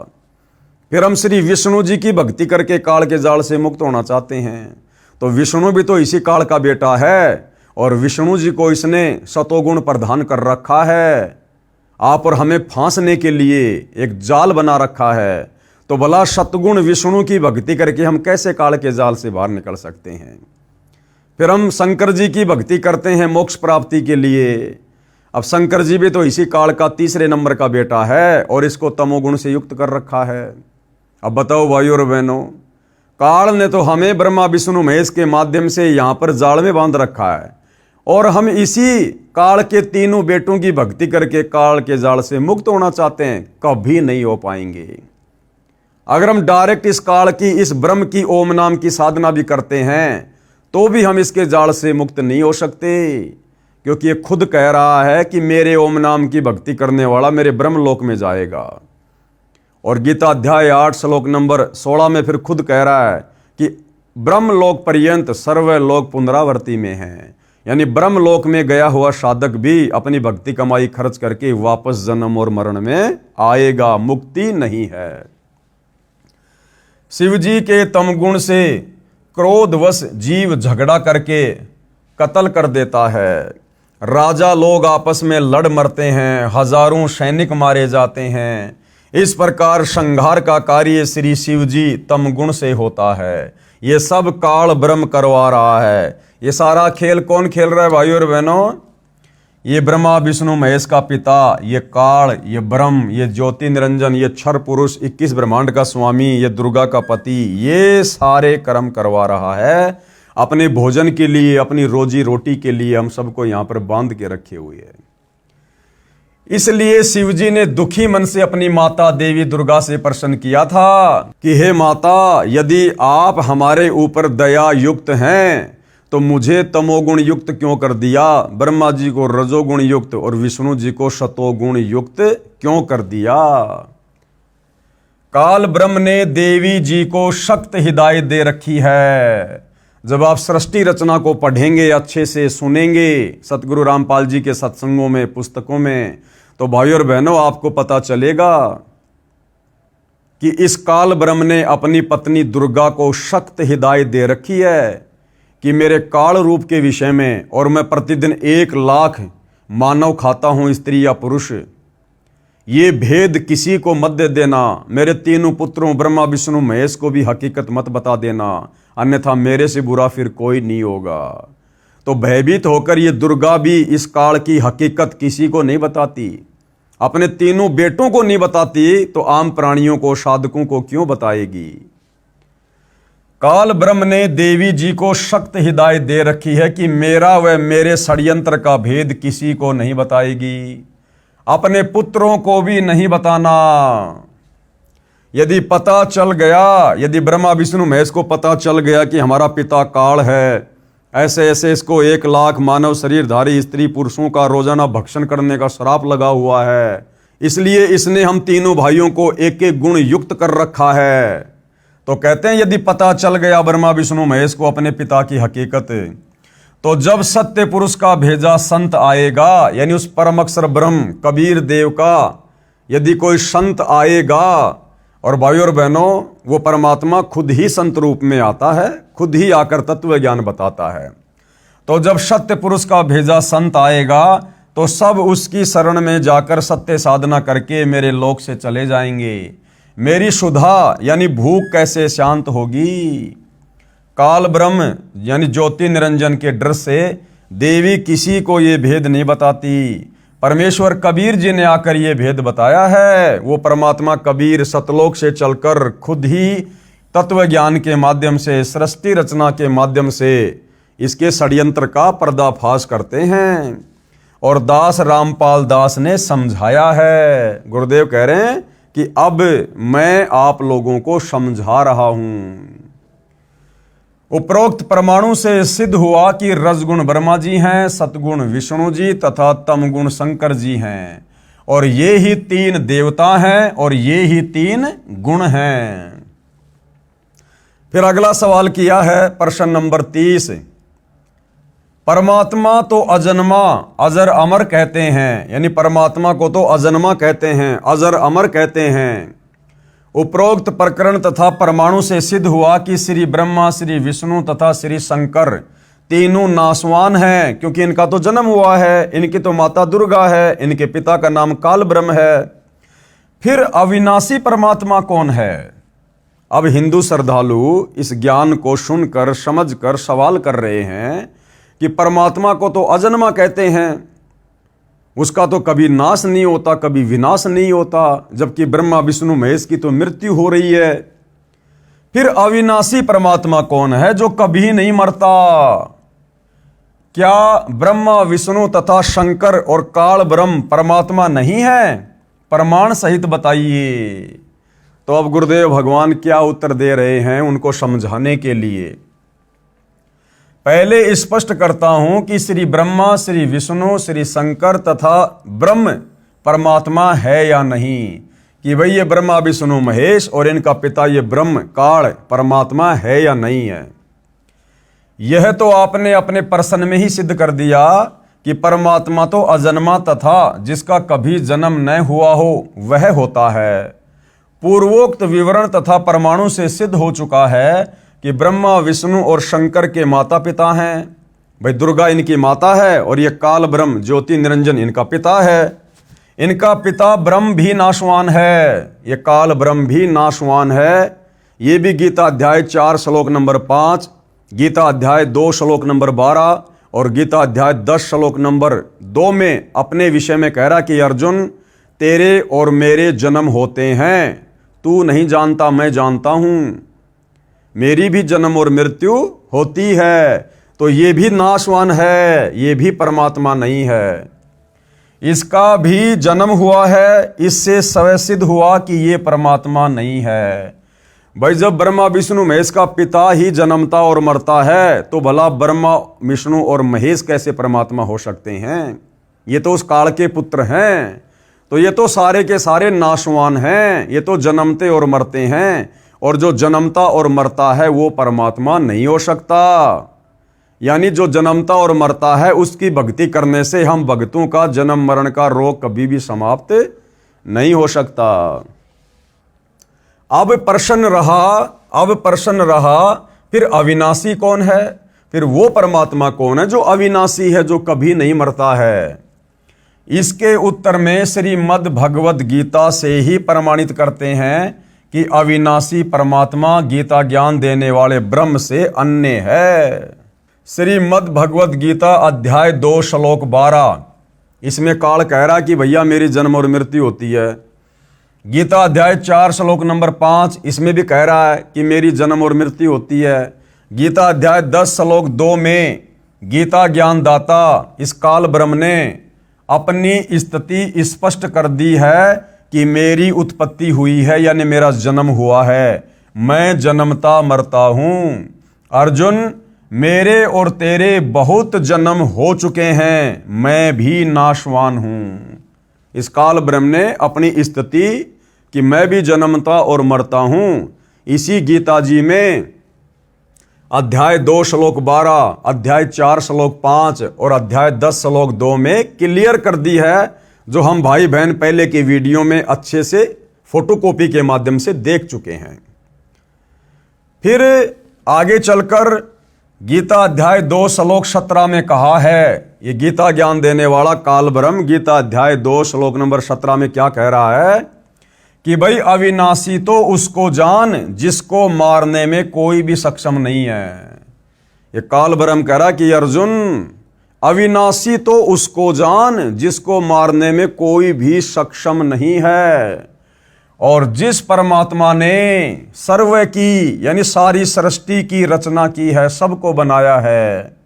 फिर हम श्री विष्णु जी की भक्ति करके काल के जाल से मुक्त होना चाहते हैं, तो विष्णु भी तो इसी काल का बेटा है और विष्णु जी को इसने सतोगुण प्रदान कर रखा है। आप और हमें फांसने के लिए एक जाल बना रखा है। तो भला सतगुण विष्णु की भक्ति करके हम कैसे काल के जाल से बाहर निकल सकते हैं? फिर हम शंकर जी की भक्ति करते हैं मोक्ष प्राप्ति के लिए। अब शंकर जी भी तो इसी काल का 3रे नंबर का बेटा है और इसको तमोगुण से युक्त कर रखा है। अब बताओ भाइयों और बहनों, काल ने तो हमें ब्रह्मा विष्णु महेश के माध्यम से यहां पर जाल में बांध रखा है, और हम इसी काल के तीनों बेटों की भक्ति करके काल के जाल से मुक्त होना चाहते हैं। कभी नहीं हो पाएंगे। अगर हम डायरेक्ट इस काल की, इस ब्रह्म की, ओम नाम की साधना भी करते हैं तो भी हम इसके जाल से मुक्त नहीं हो सकते, क्योंकि ये खुद कह रहा है कि मेरे ओम नाम की भक्ति करने वाला मेरे ब्रह्मलोक में जाएगा। और गीता अध्याय 8 श्लोक नंबर 16 में फिर खुद कह रहा है कि ब्रह्मलोक पर्यंत सर्वलोक पुनरावर्ती में है, यानी ब्रह्मलोक में गया हुआ साधक भी अपनी भक्ति कमाई खर्च करके वापस जन्म और मरण में आएगा, मुक्ति नहीं है। शिव जी के तमगुण से क्रोधवश जीव झगड़ा करके कत्ल कर देता है। राजा लोग आपस में लड़ मरते हैं, हजारों सैनिक मारे जाते हैं। इस प्रकार संहार का कार्य श्री शिव जी तमगुण से होता है। ये सब काल ब्रह्म करवा रहा है। ये सारा खेल कौन खेल रहा है भाइयों और बहनों? ये ब्रह्मा विष्णु महेश का पिता, ये काल, ये ब्रह्म, ये ज्योति निरंजन, ये क्षर पुरुष, 21 ब्रह्मांड का स्वामी, ये दुर्गा का पति, ये सारे कर्म करवा रहा है अपने भोजन के लिए, अपनी रोजी रोटी के लिए। हम सबको यहां पर बांध के रखे हुए है। इसलिए शिवजी ने दुखी मन से अपनी माता देवी दुर्गा से प्रश्न किया था कि हे माता, यदि आप हमारे ऊपर दया युक्त हैं तो मुझे तमोगुण युक्त क्यों कर दिया? ब्रह्मा जी को रजोगुण युक्त और विष्णु जी को सतोगुण युक्त क्यों कर दिया? काल ब्रह्म ने देवी जी को सख्त हिदायत दे रखी है। जब आप सृष्टि रचना को पढ़ेंगे, अच्छे से सुनेंगे सतगुरु रामपाल जी के सत्संगों में, पुस्तकों में, तो भाइयों और बहनों आपको पता चलेगा कि इस काल ब्रह्म ने अपनी पत्नी दुर्गा को सख्त हिदायत दे रखी है कि मेरे काल रूप के विषय में, और मैं प्रतिदिन 1 लाख मानव खाता हूं, स्त्री या पुरुष, ये भेद किसी को मत दे देना। मेरे तीनों पुत्रों ब्रह्मा विष्णु महेश को भी हकीकत मत बता देना, अन्यथा मेरे से बुरा फिर कोई नहीं होगा। तो भयभीत होकर ये दुर्गा भी इस काल की हकीकत किसी को नहीं बताती, अपने तीनों बेटों को नहीं बताती, तो आम प्राणियों को, साधकों को क्यों बताएगी? काल ब्रह्म ने देवी जी को सख्त हिदायत दे रखी है कि मेरा व मेरे षड्यंत्र का भेद किसी को नहीं बताएगी, अपने पुत्रों को भी नहीं बताना। यदि पता चल गया, यदि ब्रह्मा विष्णु महेश को पता चल गया कि हमारा पिता काल है, ऐसे ऐसे इसको 1 लाख मानव शरीरधारी स्त्री पुरुषों का रोजाना भक्षण करने का श्राप लगा हुआ है, इसलिए इसने हम तीनों भाइयों को एक एक गुण युक्त कर रखा है, तो कहते हैं यदि पता चल गया ब्रह्मा विष्णु महेश को अपने पिता की हकीकत, तो जब सत्य पुरुष का भेजा संत आएगा, यानी उस परम अक्षर ब्रह्म कबीर देव का यदि कोई संत आएगा, और भाइयों और बहनों वो परमात्मा खुद ही संत रूप में आता है, खुद ही आकर तत्व ज्ञान बताता है, तो जब सत्य पुरुष का भेजा संत आएगा तो सब उसकी शरण में जाकर सत्य साधना करके मेरे लोक से चले जाएंगे। मेरी सुधा यानी भूख कैसे शांत होगी? काल ब्रह्म यानी ज्योति निरंजन के डर से देवी किसी को ये भेद नहीं बताती। परमेश्वर कबीर जी ने आकर ये भेद बताया है। वो परमात्मा कबीर सतलोक से चलकर खुद ही तत्व ज्ञान के माध्यम से, सृष्टि रचना के माध्यम से इसके षड्यंत्र का पर्दाफाश करते हैं, और दास रामपाल दास ने समझाया है। गुरुदेव कह रहे हैं कि अब मैं आप लोगों को समझा रहा हूं। उपरोक्त परमाणु से सिद्ध हुआ कि रजगुण ब्रह्मा जी हैं, सतगुण विष्णु जी तथा तमगुण शंकर जी हैं, और ये ही 3 देवता हैं और ये ही 3 गुण हैं। फिर अगला सवाल किया है प्रश्न नंबर 30। परमात्मा तो अजन्मा अजर अमर कहते हैं, यानी परमात्मा को तो अजन्मा कहते हैं, अजर अमर कहते हैं। उपरोक्त प्रकरण तथा परमाणु से सिद्ध हुआ कि श्री ब्रह्मा, श्री विष्णु तथा श्री शंकर तीनों नासवान हैं, क्योंकि इनका तो जन्म हुआ है, इनकी तो माता दुर्गा है, इनके पिता का नाम काल ब्रह्म है। फिर अविनाशी परमात्मा कौन है? अब हिंदू श्रद्धालु इस ज्ञान को सुनकर समझकर सवाल कर रहे हैं कि परमात्मा को तो अजन्मा कहते हैं, उसका तो कभी नाश नहीं होता, कभी विनाश नहीं होता, जबकि ब्रह्मा विष्णु महेश की तो मृत्यु हो रही है, फिर अविनाशी परमात्मा कौन है जो कभी नहीं मरता? क्या ब्रह्मा विष्णु तथा शंकर और काल ब्रह्म परमात्मा नहीं है? प्रमाण सहित बताइए। तो अब गुरुदेव भगवान क्या उत्तर दे रहे हैं उनको समझाने के लिए पहले स्पष्ट करता हूं कि श्री ब्रह्मा, श्री विष्णु, श्री शंकर तथा ब्रह्म परमात्मा है या नहीं, कि भाई ये ब्रह्मा विष्णु महेश और इनका पिता ये ब्रह्म काल परमात्मा है या नहीं है। यह तो आपने अपने प्रश्न में ही सिद्ध कर दिया कि परमात्मा तो अजन्मा तथा जिसका कभी जन्म न हुआ हो वह होता है। पूर्वोक्त विवरण तथा परमाणु से सिद्ध हो चुका है कि ब्रह्मा विष्णु और शंकर के माता पिता हैं। भाई दुर्गा इनकी माता है और ये काल ब्रह्म ज्योति निरंजन इनका पिता है। इनका पिता ब्रह्म भी नाशवान है, ये काल ब्रह्म भी नाशवान है। ये भी गीता अध्याय 4 श्लोक नंबर 5, गीता अध्याय 2 श्लोक नंबर 12 और गीता अध्याय 10 श्लोक नंबर 2 में अपने विषय में कह रहा कि अर्जुन तेरे और मेरे जन्म होते हैं, तू नहीं जानता मैं जानता हूं, मेरी भी जन्म और मृत्यु होती है। तो ये भी नाशवान है, ये भी परमात्मा नहीं है, इसका भी जन्म हुआ है, इससे स्वयं सिद्ध हुआ कि ये परमात्मा नहीं है। भाई जब ब्रह्मा विष्णु महेश का पिता ही जन्मता और मरता है तो भला ब्रह्मा विष्णु और महेश कैसे परमात्मा हो सकते हैं? ये तो उस काल के पुत्र हैं, तो ये तो सारे के सारे नाशवान हैं, ये तो जन्मते और मरते हैं, और जो जन्मता और मरता है वो परमात्मा नहीं हो सकता। यानी जो जन्मता और मरता है उसकी भक्ति करने से हम भक्तों का जन्म मरण का रोग कभी भी समाप्त नहीं हो सकता। अब प्रश्न रहा फिर अविनाशी कौन है? फिर वो परमात्मा कौन है जो अविनाशी है, जो कभी नहीं मरता है? इसके उत्तर में श्रीमद् भगवद गीता से ही प्रमाणित करते हैं कि अविनाशी परमात्मा गीता ज्ञान देने वाले ब्रह्म से अन्य है। श्रीमद् भगवद गीता अध्याय 2 श्लोक 12, इसमें काल कह रहा कि भैया मेरी जन्म और मृत्यु होती है। गीता अध्याय 4 श्लोक नंबर 5, इसमें भी कह रहा है कि मेरी जन्म और मृत्यु होती है। गीता अध्याय 10 श्लोक 2 में गीता ज्ञानदाता इस काल ब्रह्म ने अपनी स्थिति स्पष्ट कर दी है कि मेरी उत्पत्ति हुई है, यानी मेरा जन्म हुआ है, मैं जन्मता मरता हूं। अर्जुन मेरे और तेरे बहुत जन्म हो चुके हैं, मैं भी नाशवान हूं। इस काल ब्रह्म ने अपनी स्थिति कि मैं भी जन्मता और मरता हूं इसी गीता जी में अध्याय 2 श्लोक 12, अध्याय 4 श्लोक 5 और अध्याय 10 श्लोक 2 में क्लियर कर दी है, जो हम भाई बहन पहले के वीडियो में अच्छे से फोटोकॉपी के माध्यम से देख चुके हैं। फिर आगे चलकर गीता अध्याय 2 श्लोक 17 में कहा है, ये गीता ज्ञान देने वाला काल ब्रह्म गीता अध्याय 2 श्लोक नंबर 17 में क्या कह रहा है कि भाई अविनाशी तो उसको जान जिसको मारने में कोई भी सक्षम नहीं है। ये काल ब्रह्म कह रहा कि अर्जुन अविनाशी तो उसको जान जिसको मारने में कोई भी सक्षम नहीं है। और जिस परमात्मा ने सर्व की यानी सारी सृष्टि की रचना की है, सबको बनाया है,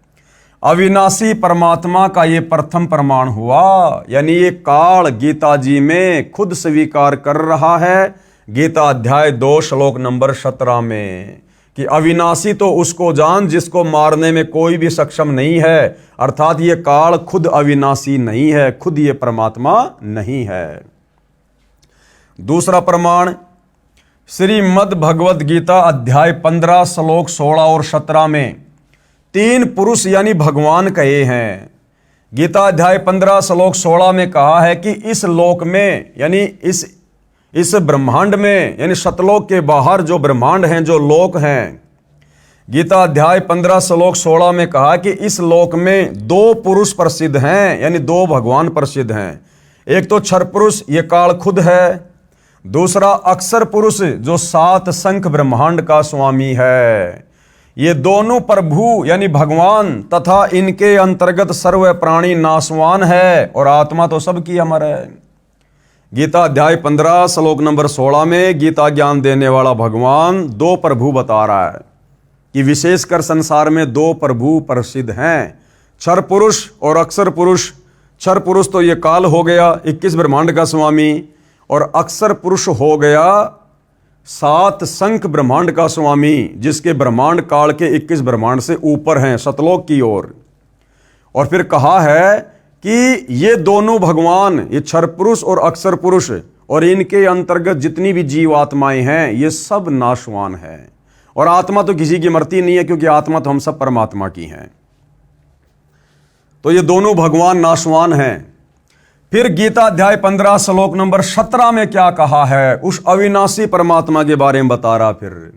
अविनाशी परमात्मा का ये प्रथम प्रमाण हुआ। यानी ये काल गीता जी में खुद स्वीकार कर रहा है गीता अध्याय 2 श्लोक नंबर 17 में कि अविनाशी तो उसको जान जिसको मारने में कोई भी सक्षम नहीं है। अर्थात ये काल खुद अविनाशी नहीं है, खुद ये परमात्मा नहीं है। दूसरा प्रमाण श्रीमद् भगवद गीता अध्याय 15 श्लोक 16 और 17 में 3 पुरुष यानी भगवान कहे हैं। गीता अध्याय 15 श्लोक 16 में कहा है कि इस लोक में यानी इस ब्रह्मांड में यानी सतलोक के बाहर जो ब्रह्मांड हैं, जो लोक हैं, गीता अध्याय 15 श्लोक 16 में कहा कि इस लोक में 2 पुरुष प्रसिद्ध हैं, यानी 2 भगवान प्रसिद्ध हैं। एक तो क्षर पुरुष ये काल खुद है, दूसरा अक्षर पुरुष जो 7 शंख ब्रह्मांड का स्वामी है। ये दोनों प्रभु यानी भगवान तथा इनके अंतर्गत सर्व प्राणी नाशवान है और आत्मा तो सबकी अमर है। गीता अध्याय 15 श्लोक नंबर 16 में गीता ज्ञान देने वाला भगवान दो प्रभु बता रहा है कि विशेषकर संसार में दो प्रभु प्रसिद्ध हैं, क्षर पुरुष और अक्षर पुरुष। क्षर पुरुष तो ये काल हो गया 21 ब्रह्मांड का स्वामी, और अक्षर पुरुष हो गया 7 संख्य ब्रह्मांड का स्वामी, जिसके ब्रह्मांड काल के 21 ब्रह्मांड से ऊपर हैं सतलोक की ओर। और फिर कहा है कि ये दोनों भगवान, ये क्षर पुरुष और अक्षर पुरुष और इनके अंतर्गत जितनी भी जीव आत्माएं हैं, ये सब नाशवान हैं। और आत्मा तो किसी की मरती नहीं है, क्योंकि आत्मा तो हम सब परमात्मा की हैं। तो ये दोनों भगवान नाशवान हैं। फिर गीता अध्याय 15 श्लोक नंबर 17 में क्या कहा है, उस अविनाशी परमात्मा के बारे में बता रहा। फिर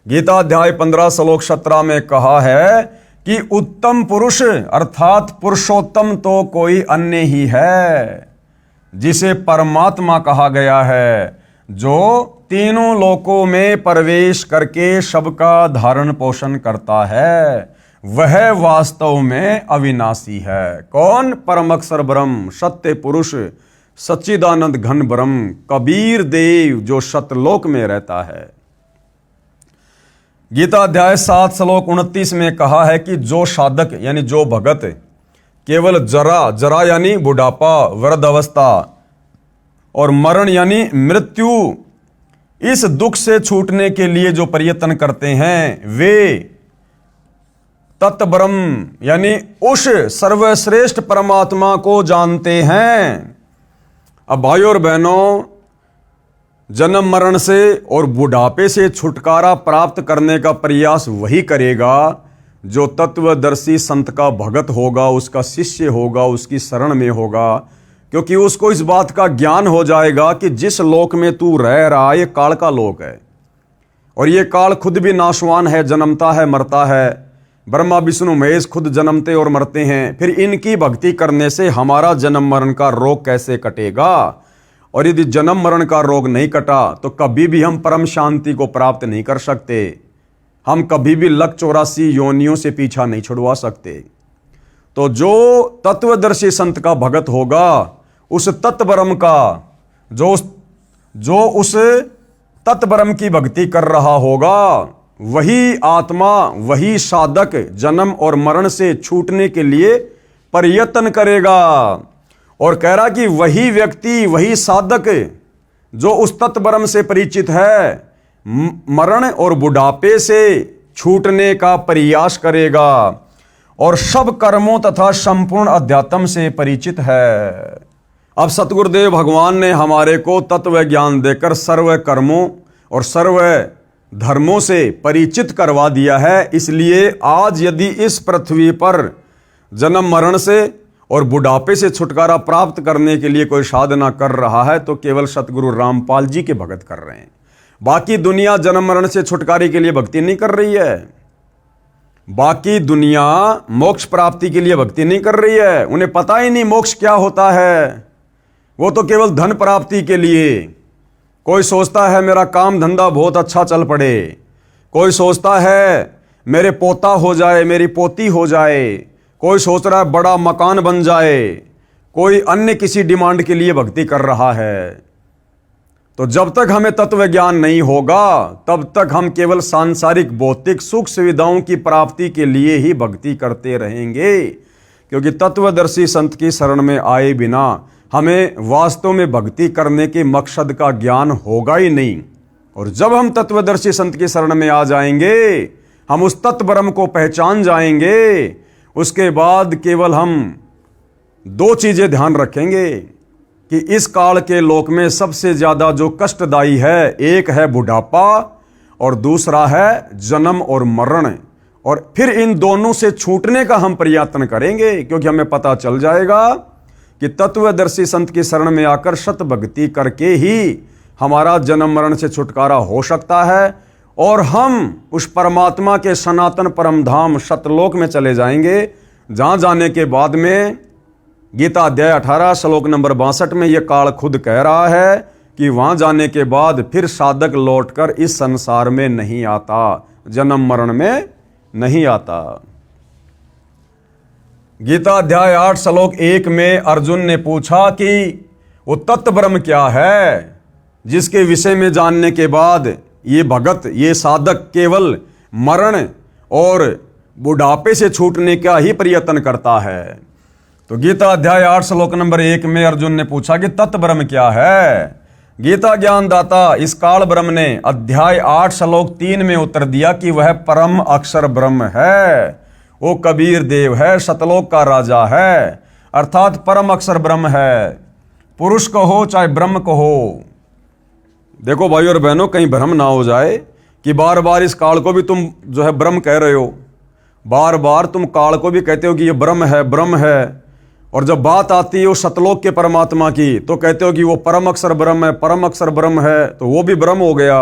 गीता अध्याय 15 श्लोक 17 में कहा है कि उत्तम पुरुष अर्थात पुरुषोत्तम तो कोई अन्य ही है, जिसे परमात्मा कहा गया है, जो तीनों लोकों में प्रवेश करके सबका धारण पोषण करता है, वह वास्तव में अविनाशी है। कौन? परम अक्षर ब्रह्म, सत्य पुरुष, सच्चिदानंद घन ब्रह्म, कबीर देव, जो सतलोक में रहता है। गीता अध्याय 7 श्लोक 29 में कहा है कि जो साधक यानी जो भगत केवल जरा यानी बुढ़ापा, वृद्ध अवस्था, और मरण यानी मृत्यु, इस दुख से छूटने के लिए जो प्रयत्न करते हैं, वे तत्ब्रह्म यानी उस सर्वश्रेष्ठ परमात्मा को जानते हैं। अब भाइयों और बहनों, जन्म मरण से और बुढ़ापे से छुटकारा प्राप्त करने का प्रयास वही करेगा जो तत्वदर्शी संत का भगत होगा, उसका शिष्य होगा, उसकी शरण में होगा। क्योंकि उसको इस बात का ज्ञान हो जाएगा कि जिस लोक में तू रह रहा है, ये काल का लोक है, और ये काल खुद भी नाशवान है, जन्मता है, मरता है। ब्रह्मा विष्णु महेश खुद जन्मते और मरते हैं। फिर इनकी भक्ति करने से हमारा जन्म मरण का रोग कैसे कटेगा? और यदि जन्म मरण का रोग नहीं कटा तो कभी भी हम परम शांति को प्राप्त नहीं कर सकते। हम कभी भी लक 84 योनियों से पीछा नहीं छुड़वा सकते। तो जो तत्वदर्शी संत का भगत होगा, उस तत्ब्रह्म का जो उस तत्ब्रह्म की भक्ति कर रहा होगा, वही आत्मा, वही साधक जन्म और मरण से छूटने के लिए प्रयत्न करेगा। और कह रहा कि वही व्यक्ति, वही साधक जो उस तत्ब्रह्म से परिचित है, मरण और बुढ़ापे से छूटने का प्रयास करेगा और सब कर्मों तथा संपूर्ण अध्यात्म से परिचित है। अब सतगुरुदेव भगवान ने हमारे को तत्व ज्ञान देकर सर्व कर्मों और सर्व धर्मों से परिचित करवा दिया है। इसलिए आज यदि इस पृथ्वी पर जन्म मरण से और बुढ़ापे से छुटकारा प्राप्त करने के लिए कोई साधना कर रहा है तो केवल सतगुरु रामपाल जी के भगत कर रहे हैं। बाकी दुनिया जन्म मरण से छुटकारे के लिए भक्ति नहीं कर रही है। बाकी दुनिया मोक्ष प्राप्ति के लिए भक्ति नहीं कर रही है। उन्हें पता ही नहीं मोक्ष क्या होता है। वो तो केवल धन प्राप्ति के लिए, कोई सोचता है मेरा काम धंधा बहुत अच्छा चल पड़े, कोई सोचता है मेरे पोता हो जाए, मेरी पोती हो जाए, कोई सोच रहा है बड़ा मकान बन जाए, कोई अन्य किसी डिमांड के लिए भक्ति कर रहा है। तो जब तक हमें तत्व ज्ञान नहीं होगा तब तक हम केवल सांसारिक भौतिक सुख सुविधाओं की प्राप्ति के लिए ही भक्ति करते रहेंगे। क्योंकि तत्वदर्शी संत की शरण में आए बिना हमें वास्तव में भक्ति करने के मकसद का ज्ञान होगा ही नहीं। और जब हम तत्वदर्शी संत की शरण में आ जाएंगे, हम उस तत्ब्रह्म को पहचान जाएंगे, उसके बाद केवल हम दो चीजें ध्यान रखेंगे कि इस काल के लोक में सबसे ज्यादा जो कष्टदायी है, एक है बुढ़ापा और दूसरा है जन्म और मरण। और फिर इन दोनों से छूटने का हम प्रयत्न करेंगे, क्योंकि हमें पता चल जाएगा कि तत्वदर्शी संत की शरण में आकर सत भक्ति करके ही हमारा जन्म मरण से छुटकारा हो सकता है और हम उस परमात्मा के सनातन परम धाम सतलोक में चले जाएंगे, जहां जाने के बाद में गीता अध्याय 18 श्लोक नंबर 62 में यह काल खुद कह रहा है कि वहां जाने के बाद फिर साधक लौटकर इस संसार में नहीं आता, जन्म मरण में नहीं आता। गीता अध्याय 8 श्लोक 1 में अर्जुन ने पूछा कि वो तत्व ब्रह्म क्या है जिसके विषय में जानने के बाद ये भगत, ये साधक केवल मरण और बुढ़ापे से छूटने का ही प्रयत्न करता है। तो गीता अध्याय 8 श्लोक नंबर 1 में अर्जुन ने पूछा कि तत्व ब्रह्म क्या है। गीता ज्ञानदाता इस काल ब्रह्म ने अध्याय 8 श्लोक 3 में उत्तर दिया कि वह परम अक्षर ब्रह्म है, वो कबीर देव है, सतलोक का राजा है, अर्थात परम अक्षर ब्रह्म है। पुरुष कहो चाहे ब्रह्म कहो। देखो भाई और बहनों, कहीं भ्रम ना हो जाए कि बार बार इस काल को भी तुम जो है ब्रह्म कह रहे हो, बार बार तुम काल को भी कहते हो कि ये ब्रह्म है, ब्रह्म है, और जब बात आती है वो सतलोक के परमात्मा की तो कहते हो कि वो परम अक्षर ब्रह्म है, परम अक्षर ब्रह्म है, तो वो भी ब्रह्म हो गया।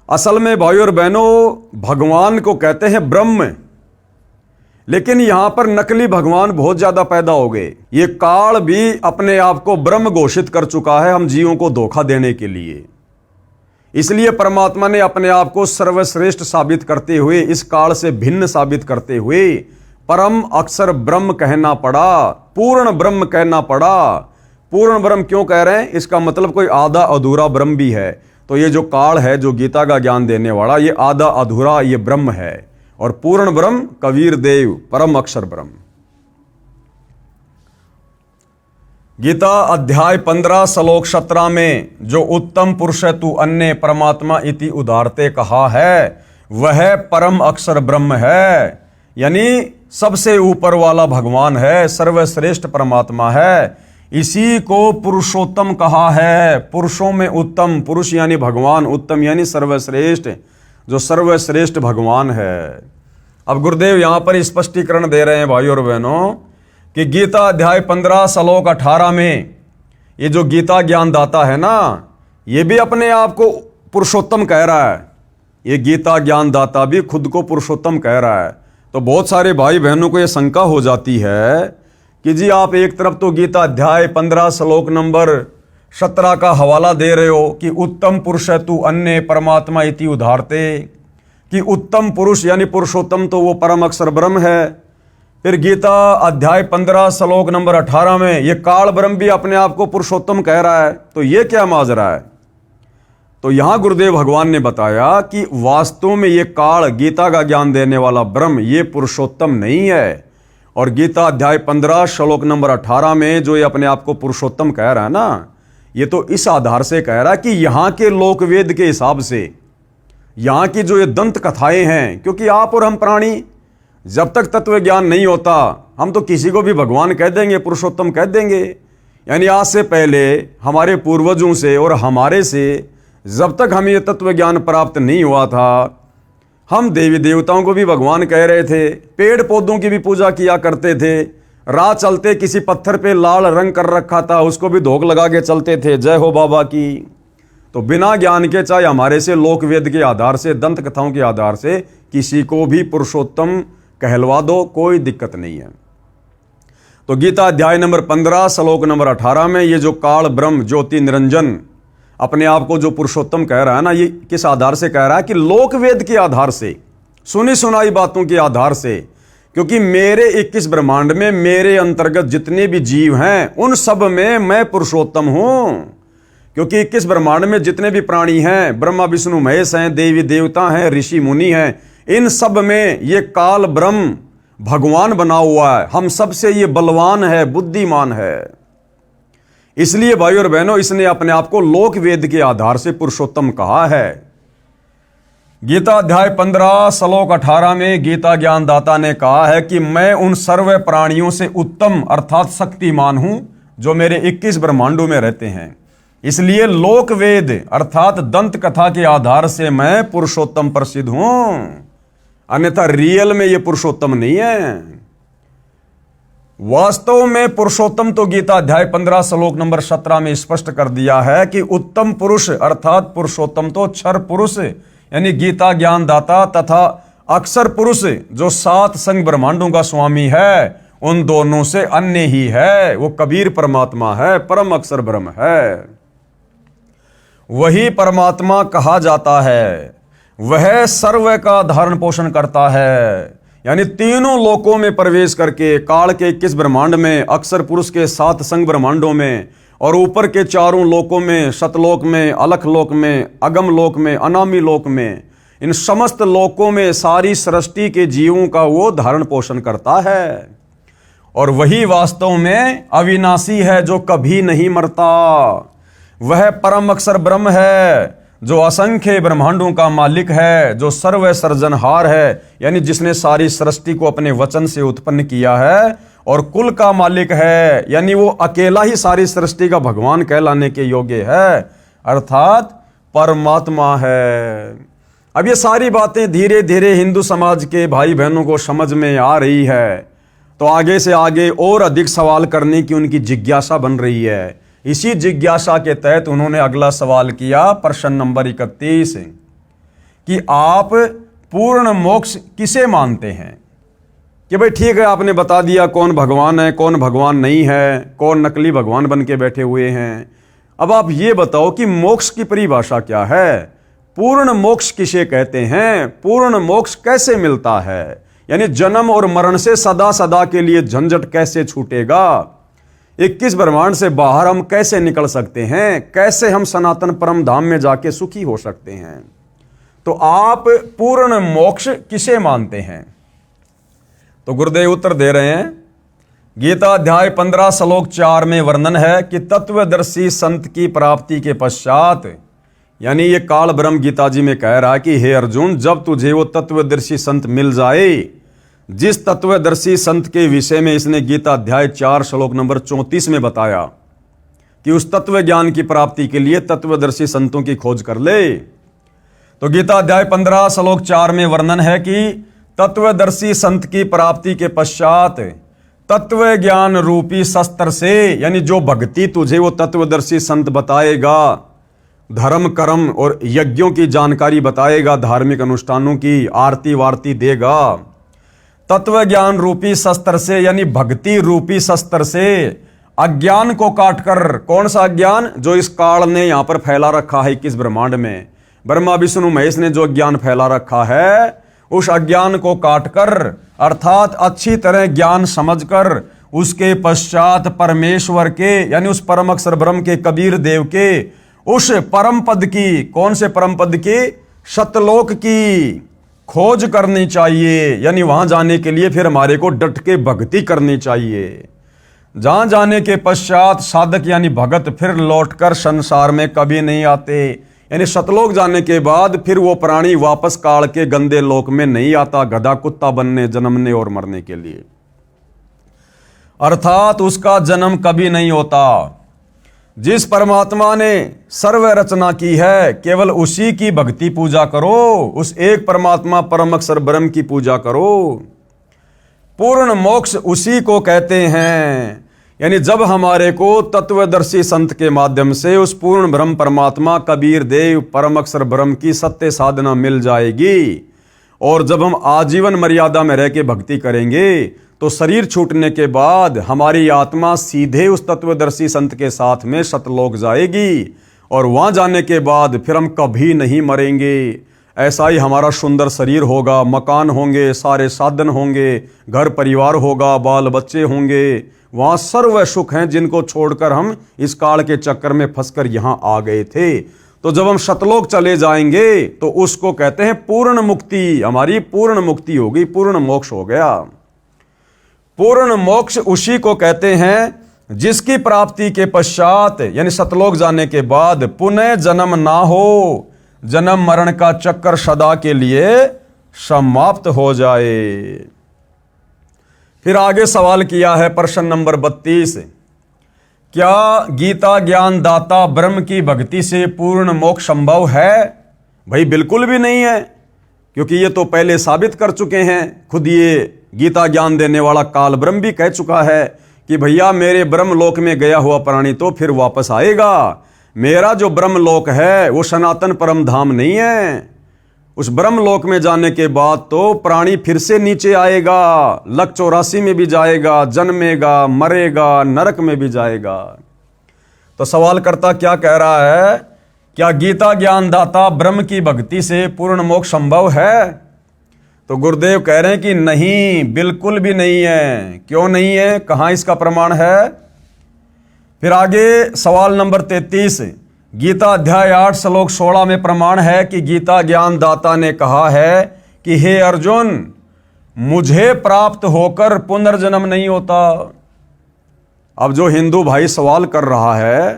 असल में भाई और बहनों, भगवान को कहते हैं ब्रह्म, लेकिन यहां पर नकली भगवान बहुत ज्यादा पैदा हो गए। ये काल भी अपने आप को ब्रह्म घोषित कर चुका है हम जीवों को धोखा देने के लिए। इसलिए परमात्मा ने अपने आप को सर्वश्रेष्ठ साबित करते हुए, इस काल से भिन्न साबित करते हुए परम अक्षर ब्रह्म कहना पड़ा, पूर्ण ब्रह्म कहना पड़ा। पूर्ण ब्रह्म क्यों कह रहे हैं? इसका मतलब कोई आधा अधूरा ब्रह्म भी है। तो ये जो काल है, जो गीता का ज्ञान देने वाला, ये आधा अधूरा ये ब्रह्म है, और पूर्ण ब्रह्म कबीर देव परम अक्षर ब्रह्म। गीता अध्याय 15 श्लोक 17 में जो उत्तम पुरुष तू अन्य परमात्मा इति उदारते कहा है, वह परम अक्षर ब्रह्म है, यानी सबसे ऊपर वाला भगवान है, सर्वश्रेष्ठ परमात्मा है। इसी को पुरुषोत्तम कहा है, पुरुषों में उत्तम, पुरुष यानी भगवान, उत्तम यानी सर्वश्रेष्ठ, जो सर्वश्रेष्ठ भगवान है। अब गुरुदेव यहां पर स्पष्टीकरण दे रहे हैं भाई और बहनों कि गीता अध्याय 15 श्लोक 18 में ये जो गीता ज्ञानदाता है ना, ये भी अपने आप को पुरुषोत्तम कह रहा है। ये गीता ज्ञानदाता भी खुद को पुरुषोत्तम कह रहा है। तो बहुत सारे भाई बहनों को ये शंका हो जाती है कि जी आप एक तरफ तो गीता अध्याय 15 श्लोक नंबर 17 का हवाला दे रहे हो कि उत्तम पुरुष तू अन्य परमात्मा इति उदारते, कि उत्तम पुरुष यानी पुरुषोत्तम तो वो परम अक्षर ब्रह्म है। फिर गीता अध्याय 15 श्लोक नंबर 18 में ये काल ब्रह्म भी अपने आप को पुरुषोत्तम कह रहा है। तो ये क्या माजरा है? तो यहां गुरुदेव भगवान ने बताया कि वास्तव में ये काल, गीता का ज्ञान देने वाला ब्रह्म, ये पुरुषोत्तम नहीं है। और गीता अध्याय 15 श्लोक नंबर 18 में जो ये अपने आप को पुरुषोत्तम कह रहा है ना, ये तो इस आधार से कह रहा है कि यहां के लोक वेद के हिसाब से, यहां की जो ये दंत कथाएं हैं, क्योंकि आप और हम प्राणी जब तक तत्व ज्ञान नहीं होता, हम तो किसी को भी भगवान कह देंगे, पुरुषोत्तम कह देंगे। यानी आज से पहले हमारे पूर्वजों से और हमारे से जब तक हमें ये तत्व ज्ञान प्राप्त नहीं हुआ था, हम देवी देवताओं को भी भगवान कह रहे थे, पेड़ पौधों की भी पूजा किया करते थे, राह चलते किसी पत्थर पे लाल रंग कर रखा था उसको भी धोख लगा के चलते थे, जय हो बाबा की। तो बिना ज्ञान के, चाहे हमारे से लोक वेद के आधार से, दंत कथाओं के आधार से किसी को भी पुरुषोत्तम कहलवा दो, कोई दिक्कत नहीं है। तो गीता अध्याय नंबर 15 श्लोक नंबर 18 में ये जो काल ब्रह्म ज्योति निरंजन अपने आप को जो पुरुषोत्तम कह रहा है ना, ये किस आधार से कह रहा है? कि लोक वेद के आधार से, सुनी सुनाई बातों के आधार से। क्योंकि मेरे 21 ब्रह्मांड में मेरे अंतर्गत जितने भी जीव हैं उन सब में मैं पुरुषोत्तम हूं। क्योंकि 21 ब्रह्मांड में जितने भी प्राणी हैं, ब्रह्मा विष्णु महेश हैं, देवी देवता हैं, ऋषि मुनि हैं, इन सब में ये काल ब्रह्म भगवान बना हुआ है, हम सबसे ये बलवान है, बुद्धिमान है। इसलिए भाई और बहनों, इसने अपने आप को लोक वेद के आधार से पुरुषोत्तम कहा है। गीता अध्याय 15 श्लोक 18 में गीता ज्ञानदाता ने कहा है कि मैं उन सर्व प्राणियों से उत्तम अर्थात शक्तिमान हूं जो मेरे 21 ब्रह्मांडों में रहते हैं। इसलिए लोक वेद अर्थात दंत कथा के आधार से मैं पुरुषोत्तम प्रसिद्ध हूं, अन्यथा रियल में यह पुरुषोत्तम नहीं है। वास्तव में पुरुषोत्तम तो गीता अध्याय 15 श्लोक नंबर 17 में स्पष्ट कर दिया है कि उत्तम पुरुष अर्थात पुरुषोत्तम तो क्षर पुरुष यानी गीता ज्ञानदाता तथा अक्षर पुरुष जो 7 संग ब्रह्मांडों का स्वामी है, उन दोनों से अन्य ही है। वो कबीर परमात्मा है, परम अक्षर ब्रह्म है, वही परमात्मा कहा जाता है। वह सर्व का धारण पोषण करता है, यानी तीनों लोकों में प्रवेश करके काल के 21 ब्रह्मांड में, अक्षर पुरुष के 7 संग ब्रह्मांडों में और ऊपर के चारों लोकों में, सतलोक में, अलख लोक में, अगम लोक में, अनामी लोक में, इन समस्त लोकों में सारी सृष्टि के जीवों का वो धारण पोषण करता है। और वही वास्तव में अविनाशी है जो कभी नहीं मरता। वह परम अक्षर ब्रह्म है जो असंख्य ब्रह्मांडों का मालिक है, जो सर्व सर्जनहार है, यानी जिसने सारी सृष्टि को अपने वचन से उत्पन्न किया है, और कुल का मालिक है, यानी वो अकेला ही सारी सृष्टि का भगवान कहलाने के योग्य है, अर्थात परमात्मा है। अब ये सारी बातें धीरे धीरे हिंदू समाज के भाई बहनों को समझ में आ रही है, तो आगे से आगे और अधिक सवाल करने की उनकी जिज्ञासा बन रही है। इसी जिज्ञासा के तहत उन्होंने अगला सवाल किया, प्रश्न नंबर 31, कि आप पूर्ण मोक्ष किसे मानते हैं? कि भाई ठीक है, आपने बता दिया कौन भगवान है, कौन भगवान नहीं है, कौन नकली भगवान बन के बैठे हुए हैं। अब आप ये बताओ कि मोक्ष की परिभाषा क्या है? पूर्ण मोक्ष किसे कहते हैं? पूर्ण मोक्ष कैसे मिलता है? यानी जन्म और मरण से सदा सदा के लिए झंझट कैसे छूटेगा? 21 ब्रह्मांड से बाहर हम कैसे निकल सकते हैं? कैसे हम सनातन परम धाम में जाके सुखी हो सकते हैं? तो आप पूर्ण मोक्ष किसे मानते हैं? तो गुरुदेव उत्तर दे रहे हैं, गीता अध्याय 15 श्लोक 4 में वर्णन है कि तत्वदर्शी संत की प्राप्ति के पश्चात, यानी ये काल ब्रह्म गीता जी में कह रहा है कि हे अर्जुन, जब तुझे वो तत्वदर्शी संत मिल जाए, जिस तत्वदर्शी संत के विषय में इसने गीता अध्याय 4 श्लोक नंबर 34 में बताया कि उस तत्व ज्ञान की प्राप्ति के लिए तत्वदर्शी संतों की खोज कर ले, तो गीता अध्याय 15 श्लोक 4 में वर्णन है कि तत्वदर्शी संत की प्राप्ति के पश्चात तत्व ज्ञान रूपी शस्त्र से, यानी जो भक्ति तुझे वो तत्वदर्शी संत बताएगा, धर्म कर्म और यज्ञों की जानकारी बताएगा, धार्मिक अनुष्ठानों की आरती वारती देगा, तत्व ज्ञान रूपी शस्त्र से, यानी भक्ति रूपी शस्त्र से अज्ञान को काटकर, कौन सा अज्ञान? जो इस काल ने यहां पर फैला रखा है 21 ब्रह्मांड में, ब्रह्मा विष्णु महेश ने जो ज्ञान फैला रखा है, उस अज्ञान को काटकर, अर्थात अच्छी तरह ज्ञान समझकर, उसके पश्चात परमेश्वर के, यानी उस परम अक्षर ब्रह्म के, कबीर देव के उस परम पद की, कौन से परम पद की? सतलोक की खोज करनी चाहिए। यानी वहां जाने के लिए फिर हमारे को डट के भक्ति करनी चाहिए। जहां जाने के पश्चात साधक यानी भगत फिर लौटकर संसार में कभी नहीं आते, यानी सतलोक जाने के बाद फिर वो प्राणी वापस काल के गंदे लोक में नहीं आता, गधा कुत्ता बनने, जन्मने और मरने के लिए, अर्थात उसका जन्म कभी नहीं होता। जिस परमात्मा ने सर्व रचना की है, केवल उसी की भक्ति पूजा करो, उस एक परमात्मा परम अक्षर ब्रह्म की पूजा करो। पूर्ण मोक्ष उसी को कहते हैं। यानी जब हमारे को तत्वदर्शी संत के माध्यम से उस पूर्ण ब्रह्म परमात्मा कबीर देव परम अक्षर ब्रह्म की सत्य साधना मिल जाएगी, और जब हम आजीवन मर्यादा में रह के भक्ति करेंगे, तो शरीर छूटने के बाद हमारी आत्मा सीधे उस तत्वदर्शी संत के साथ में सतलोक जाएगी, और वहां जाने के बाद फिर हम कभी नहीं मरेंगे। ऐसा ही हमारा सुंदर शरीर होगा, मकान होंगे, सारे साधन होंगे, घर परिवार होगा, बाल बच्चे होंगे, वहां सर्व सुख हैं जिनको छोड़कर हम इस काल के चक्कर में फंसकर यहां आ गए थे। तो जब हम सतलोक चले जाएंगे तो उसको कहते हैं पूर्ण मुक्ति। हमारी पूर्ण मुक्ति होगी, पूर्ण मोक्ष हो गया। पूर्ण मोक्ष उसी को कहते हैं जिसकी प्राप्ति के पश्चात, यानी सतलोक जाने के बाद पुनः जन्म ना हो, जन्म मरण का चक्कर सदा के लिए समाप्त हो जाए। फिर आगे सवाल किया है प्रश्न नंबर 32, क्या गीता ज्ञान दाता ब्रह्म की भक्ति से पूर्ण मोक्ष संभव है? भाई बिल्कुल भी नहीं है, क्योंकि ये तो पहले साबित कर चुके हैं। खुद ये गीता ज्ञान देने वाला काल ब्रह्म भी कह चुका है कि भैया मेरे ब्रह्म लोक में गया हुआ प्राणी तो फिर वापस आएगा। मेरा जो ब्रह्म लोक है वो सनातन परम धाम नहीं है। उस ब्रह्म लोक में जाने के बाद तो प्राणी फिर से नीचे आएगा, लक 84 में भी जाएगा, जन्मेगा, मरेगा, नरक में भी जाएगा। तो सवालकर्ता क्या कह रहा है, क्या गीता ज्ञान दाता ब्रह्म की भक्ति से पूर्ण मोक्ष संभव है? तो गुरुदेव कह रहे हैं कि नहीं, बिल्कुल भी नहीं है। क्यों नहीं है? कहां इसका प्रमाण है? फिर आगे सवाल नंबर 33, गीता अध्याय 8 श्लोक 16 में प्रमाण है कि गीता ज्ञान दाता ने कहा है कि हे अर्जुन, मुझे प्राप्त होकर पुनर्जन्म नहीं होता। अब जो हिंदू भाई सवाल कर रहा है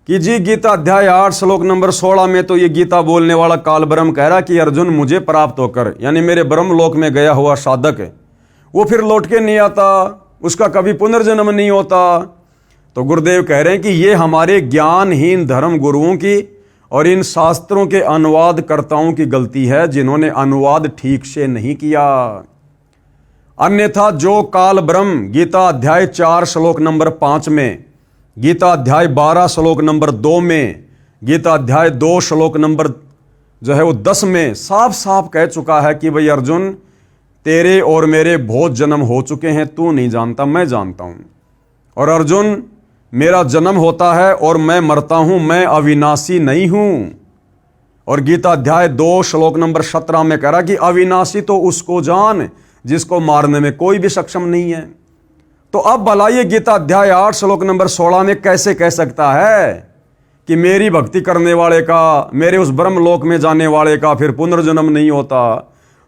कि जी गीता अध्याय 8 श्लोक नंबर 16 में तो ये गीता बोलने वाला काल ब्रह्म कह रहा कि अर्जुन मुझे प्राप्त होकर, यानी मेरे ब्रह्म लोक में गया हुआ साधक है वो फिर लौट के नहीं आता, उसका कभी पुनर्जन्म नहीं होता। तो गुरुदेव कह रहे हैं कि ये हमारे ज्ञानहीन धर्म गुरुओं की और इन शास्त्रों के अनुवादकर्ताओं की गलती है, जिन्होंने अनुवाद ठीक से नहीं किया। अन्यथा जो काल ब्रह्म गीता अध्याय 4 श्लोक नंबर 5 में, गीता अध्याय 12 श्लोक नंबर 2 में, गीता अध्याय 2 श्लोक नंबर जो है वो 10 में साफ साफ कह चुका है कि भाई अर्जुन, तेरे और मेरे बहुत जन्म हो चुके हैं, तू नहीं जानता, मैं जानता हूं। और अर्जुन, मेरा जन्म होता है और मैं मरता हूं, मैं अविनाशी नहीं हूं। और गीता अध्याय 2 श्लोक नंबर 17 में कह रहा कि अविनाशी तो उसको जान जिसको मारने में कोई भी सक्षम नहीं है। तो अब भला ये गीता अध्याय 8 श्लोक नंबर 16 में कैसे कह सकता है कि मेरी भक्ति करने वाले का, मेरे उस ब्रह्म लोक में जाने वाले का फिर पुनर्जन्म नहीं होता।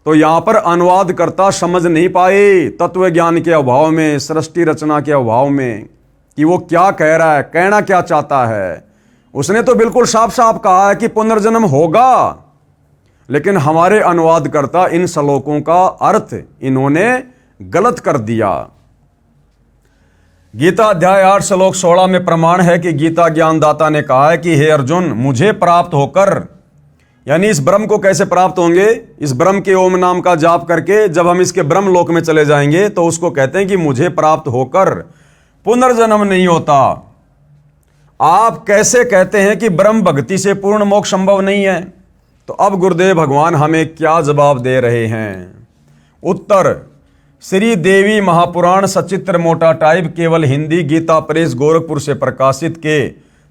तो यहां पर अनुवादकर्ता समझ नहीं पाए तत्व ज्ञान के अभाव में, सृष्टि रचना के अभाव में, कि वो क्या कह रहा है, कहना क्या चाहता है। उसने तो बिल्कुल साफ साफ कहा है कि पुनर्जन्म होगा, लेकिन हमारे अनुवादकर्ता इन श्लोकों का अर्थ इन्होंने गलत कर दिया। गीता अध्याय 8 श्लोक 16 में प्रमाण है कि गीता ज्ञानदाता ने कहा है कि हे अर्जुन, मुझे प्राप्त होकर, यानी इस ब्रह्म को कैसे प्राप्त होंगे, इस ब्रह्म के ओम नाम का जाप करके जब हम इसके ब्रह्म लोक में चले जाएंगे तो उसको कहते हैं कि मुझे प्राप्त होकर पुनर्जन्म नहीं होता। आप कैसे कहते हैं कि ब्रह्म भक्ति से पूर्ण मोक्ष संभव नहीं है? तो अब गुरुदेव भगवान हमें क्या जवाब दे रहे हैं? उत्तर, श्री देवी महापुराण सचित्र मोटा टाइप केवल हिंदी गीता प्रेस गोरखपुर से प्रकाशित के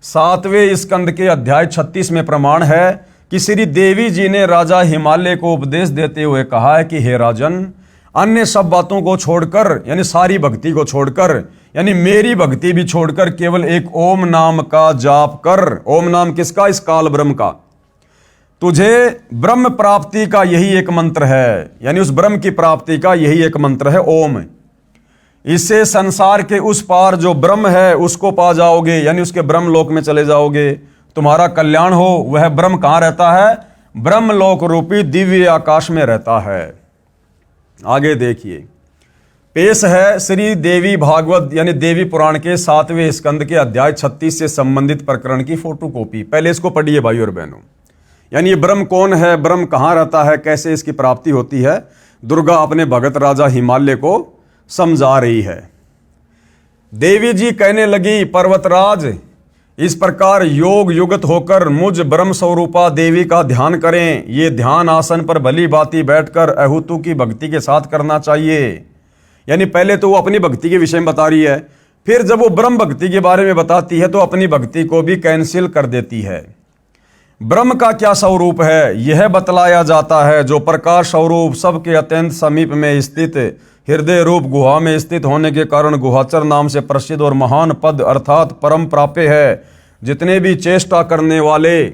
7वें स्कंद के अध्याय 36 में प्रमाण है कि श्री देवी जी ने राजा हिमालय को उपदेश देते हुए कहा है कि हे राजन, अन्य सब बातों को छोड़कर, यानी सारी भक्ति को छोड़कर, यानी मेरी भक्ति भी छोड़कर केवल एक ओम नाम का जाप कर। ओम नाम किसका? इस काल ब्रह्म का। तुझे ब्रह्म प्राप्ति का यही एक मंत्र है, यानी उस ब्रह्म की प्राप्ति का यही एक मंत्र है ओम। इससे संसार के उस पार जो ब्रह्म है उसको पा जाओगे, यानी उसके ब्रह्म लोक में चले जाओगे, तुम्हारा कल्याण हो। वह ब्रह्म कहां रहता है? ब्रह्म लोक रूपी दिव्य आकाश में रहता है। आगे देखिए, पेश है श्री देवी भागवत यानी देवी पुराण के 7वें स्कंद के अध्याय 36 से संबंधित प्रकरण की फोटोकॉपी। पहले इसको पढ़िए भाई और बहनों। यानी ये ब्रह्म कौन है, ब्रह्म कहां रहता है, कैसे इसकी प्राप्ति होती है, दुर्गा अपने भगत राजा हिमालय को समझा रही है। देवी जी कहने लगी, पर्वतराज, इस प्रकार योग युगत होकर मुझ ब्रह्म स्वरूपा देवी का ध्यान करें। ये ध्यान आसन पर भली भांति बैठकर अहुतु की भक्ति के साथ करना चाहिए। यानी पहले तो वो अपनी भक्ति के विषय में बता रही है, फिर जब वो ब्रह्म भक्ति के बारे में बताती है तो अपनी भक्ति को भी कैंसिल कर देती है। ब्रह्म का क्या स्वरूप है यह बतलाया जाता है, जो प्रकाश स्वरूप सबके अत्यंत समीप में स्थित हृदय रूप गुहा में स्थित होने के कारण गुहाचर नाम से प्रसिद्ध और महान पद अर्थात परम प्राप्य है। जितने भी चेष्टा करने वाले,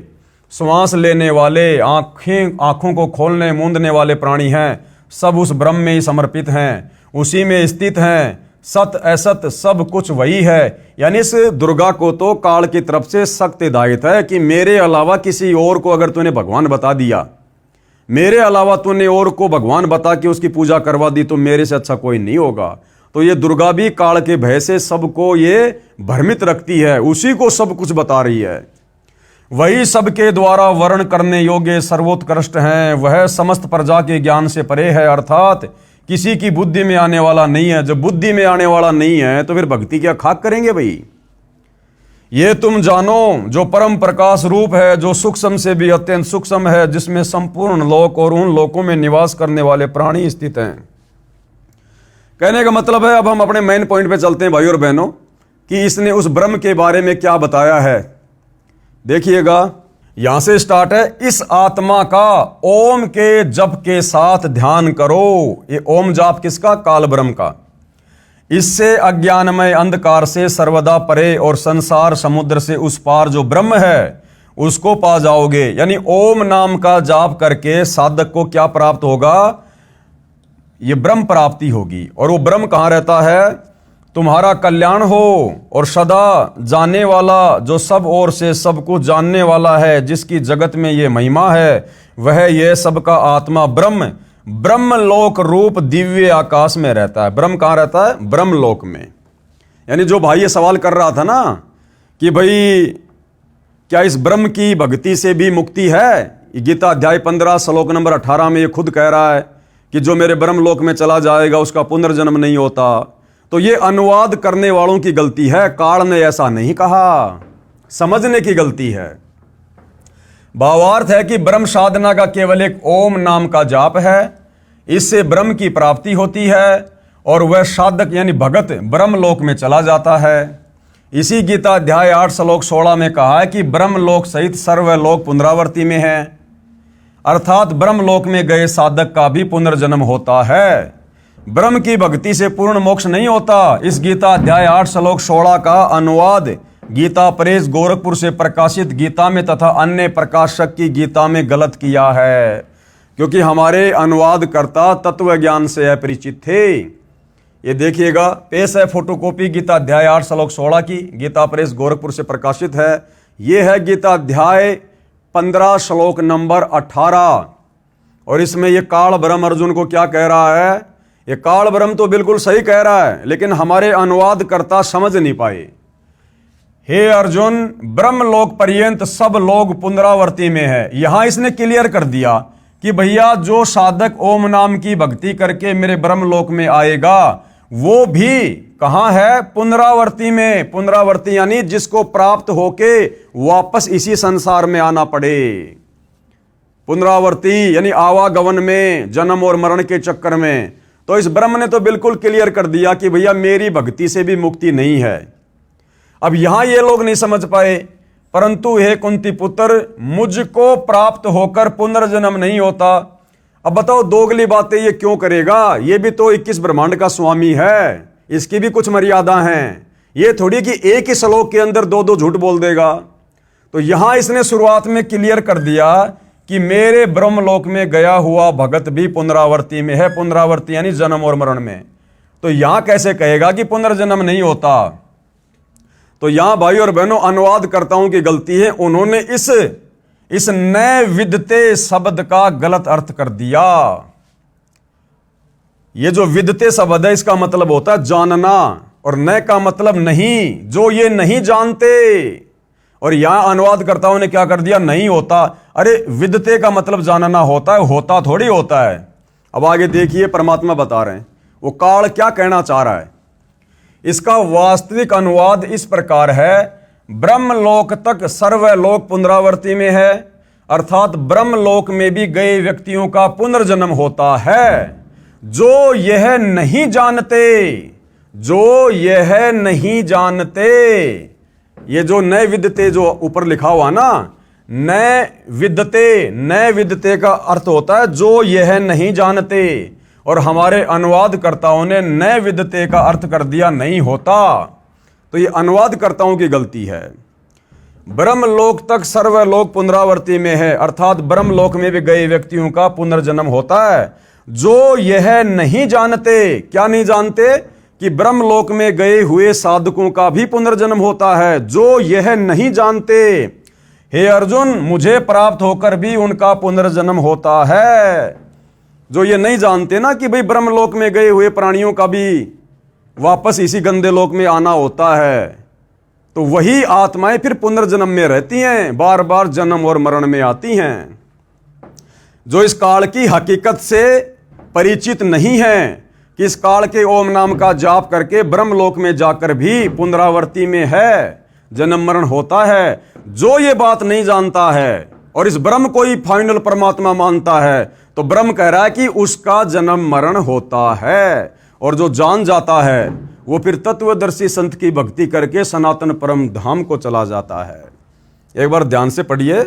श्वास लेने वाले, आंखों को खोलने मूंदने वाले प्राणी हैं, सब उस ब्रह्म में ही समर्पित हैं, उसी में स्थित हैं। सत असत सब कुछ वही है। यानी इस दुर्गा को तो काल की तरफ से सख्त हिदायत है कि मेरे अलावा किसी और को अगर तूने भगवान बता दिया, मेरे अलावा तूने और को भगवान बता के उसकी पूजा करवा दी, तो मेरे से अच्छा कोई नहीं होगा। तो ये दुर्गा भी काल के भय से सबको ये भ्रमित रखती है, उसी को सब कुछ बता रही है। वही सबके द्वारा वर्ण करने योग्य सर्वोत्कृष्ट हैं, वह समस्त प्रजा के ज्ञान से परे है, अर्थात किसी की बुद्धि में आने वाला नहीं है। जब बुद्धि में आने वाला नहीं है तो फिर भक्ति क्या खाक करेंगे भाई? ये तुम जानो जो परम प्रकाश रूप है, जो सूक्ष्म से भी अत्यंत सूक्ष्म है, जिसमें संपूर्ण लोक और उन लोकों में निवास करने वाले प्राणी स्थित हैं। कहने का मतलब है, अब हम अपने मेन पॉइंट पे चलते हैं भाई और बहनों, कि इसने उस ब्रह्म के बारे में क्या बताया है। देखिएगा, यहां से स्टार्ट है, इस आत्मा का ओम के जप के साथ ध्यान करो। ये ओम जाप किसका? काल ब्रह्म का। इससे अज्ञानमय अंधकार से सर्वदा परे और संसार समुद्र से उस पार जो ब्रह्म है उसको पा जाओगे। यानी ओम नाम का जाप करके साधक को क्या प्राप्त होगा? ये ब्रह्म प्राप्ति होगी। और वो ब्रह्म कहाँ रहता है? तुम्हारा कल्याण हो और सदा जानने वाला, जो सब ओर से सब कुछ जानने वाला है, जिसकी जगत में ये महिमा है, वह ये सबका आत्मा ब्रह्म ब्रह्मलोक रूप दिव्य आकाश में रहता है। ब्रह्म कहाँ रहता है? ब्रह्मलोक में। यानी जो भाई ये सवाल कर रहा था ना कि भाई क्या इस ब्रह्म की भक्ति से भी मुक्ति है? गीता अध्याय 15 श्लोक नंबर 18 में ये खुद कह रहा है कि जो मेरे ब्रह्मलोक में चला जाएगा उसका पुनर्जन्म नहीं होता। तो ये अनुवाद करने वालों की गलती है। काल ने ऐसा नहीं कहा, समझने की गलती है। भावार्थ है कि ब्रह्म साधना का केवल एक ओम नाम का जाप है, इससे ब्रह्म की प्राप्ति होती है और वह साधक यानी भगत ब्रह्मलोक में चला जाता है। इसी गीता अध्याय 8 श्लोक 16 में कहा है कि ब्रह्मलोक सहित सर्वलोक पुनरावर्ती में है, अर्थात ब्रह्मलोक में गए साधक का भी पुनर्जन्म होता है। ब्रह्म की भक्ति से पूर्ण मोक्ष नहीं होता। इस गीता अध्याय 8 श्लोक 16 का अनुवाद गीता प्रेस गोरखपुर से प्रकाशित गीता में तथा अन्य प्रकाशक की गीता में गलत किया है, क्योंकि हमारे अनुवादकर्ता तत्व ज्ञान से अपरिचित थे। ये देखिएगा, पेश है फोटोकॉपी गीता अध्याय 8 श्लोक 16 की, गीता प्रेस गोरखपुर से प्रकाशित है। ये है गीता अध्याय 15 श्लोक नंबर 18। और इसमें ये काल ब्रह्म अर्जुन को क्या कह रहा है? ये काल ब्रह्म तो बिल्कुल सही कह रहा है, लेकिन हमारे अनुवादकर्ता समझ नहीं पाए। हे अर्जुन, ब्रह्मलोक पर्यंत सब लोग पुनरावर्ती में है। यहां इसने क्लियर कर दिया कि भैया जो साधक ओम नाम की भक्ति करके मेरे ब्रह्मलोक में आएगा वो भी कहां है? पुनरावर्ती में। पुनरावर्ती यानी जिसको प्राप्त होके वापस इसी संसार में आना पड़े। पुनरावर्ती यानी आवागमन में, जन्म और मरण के चक्कर में। तो इस ब्रह्म ने तो बिल्कुल क्लियर कर दिया कि भैया मेरी भक्ति से भी मुक्ति नहीं है। अब यहां ये लोग नहीं समझ पाए, परंतु हे कुंती पुत्र, मुझको प्राप्त होकर पुनर्जन्म नहीं होता। अब बताओ दोगली बातें ये क्यों करेगा? ये भी तो 21 ब्रह्मांड का स्वामी है, इसकी भी कुछ मर्यादा हैं। ये थोड़ी कि एक ही श्लोक के अंदर दो दो झूठ बोल देगा। तो यहां इसने शुरुआत में क्लियर कर दिया कि मेरे ब्रह्मलोक में गया हुआ भगत भी पुनरावर्ती में है। पुनरावर्ती यानी जन्म और मरण में। तो यहां कैसे कहेगा कि पुनर्जन्म नहीं होता? तो यहां भाई और बहनों अनुवादकर्ताओं की गलती है। उन्होंने इस न विदते शब्द का गलत अर्थ कर दिया। ये जो विदते शब्द है इसका मतलब होता है जानना, और न का मतलब नहीं, जो ये नहीं जानते। और यहां अनुवादकर्ताओं ने क्या कर दिया? नहीं होता। अरे विदते का मतलब जानना होता है, होता थोड़ी होता है। अब आगे देखिए, परमात्मा बता रहे हैं वो काल क्या कहना चाह रहा है। इसका वास्तविक अनुवाद इस प्रकार है, ब्रह्मलोक तक सर्वलोक पुनरावर्ती में है, अर्थात ब्रह्मलोक में भी गए व्यक्तियों का पुनर्जन्म होता है। जो यह नहीं जानते, जो यह नहीं जानते, ये जो नए विदते जो ऊपर लिखा हुआ ना, नए विदते का अर्थ होता है जो यह नहीं जानते। और हमारे अनुवादकर्ताओं ने नए विदते का अर्थ कर दिया नहीं होता। तो ये अनुवादकर्ताओं की गलती है। ब्रह्मलोक तक सर्वलोक पुनरावर्ती में है, अर्थात ब्रह्मलोक में भी गए व्यक्तियों का पुनर्जन्म होता है। जो यह नहीं जानते, क्या नहीं जानते? कि ब्रह्मलोक में गए हुए साधकों का भी पुनर्जन्म होता है। जो यह नहीं जानते, हे अर्जुन, मुझे प्राप्त होकर भी उनका पुनर्जन्म होता है। जो ये नहीं जानते ना कि भाई ब्रह्मलोक में गए हुए प्राणियों का भी वापस इसी गंदे लोक में आना होता है, तो वही आत्माएं फिर पुनर्जन्म में रहती हैं, बार बार जन्म और मरण में आती हैं। जो इस काल की हकीकत से परिचित नहीं है कि इस काल के ओम नाम का जाप करके ब्रह्मलोक में जाकर भी पुनरावर्ती में है, जन्म मरण होता है, जो ये बात नहीं जानता है और इस ब्रह्म को ही फाइनल परमात्मा मानता है, तो ब्रह्म कह रहा है कि उसका जन्म मरण होता है। और जो जान जाता है वो फिर तत्वदर्शी संत की भक्ति करके सनातन परम धाम को चला जाता है। एक बार ध्यान से पढ़िए,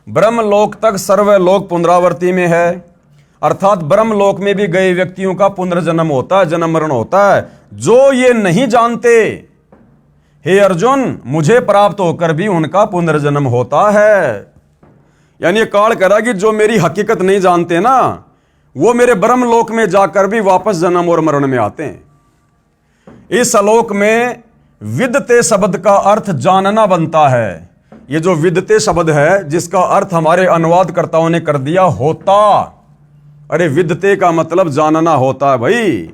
ब्रह्मलोक तक सर्वलोक पुनरावर्ती में है, अर्थात ब्रह्मलोक में भी गए व्यक्तियों का पुनर्जन्म होता है, जन्म मरण होता है। जो ये नहीं जानते, हे अर्जुन, मुझे प्राप्त होकर भी उनका पुनर्जन्म होता है। यानी काल कह रहा कि जो मेरी हकीकत नहीं जानते ना, वो मेरे ब्रह्मलोक में जाकर भी वापस जन्म और मरण में आते हैं। इस श्लोक में विदते शब्द का अर्थ जानना बनता है। ये जो विदते शब्द है, जिसका अर्थ हमारे अनुवादकर्ताओं ने कर दिया होता। अरे विदते का मतलब जानना होता है भाई।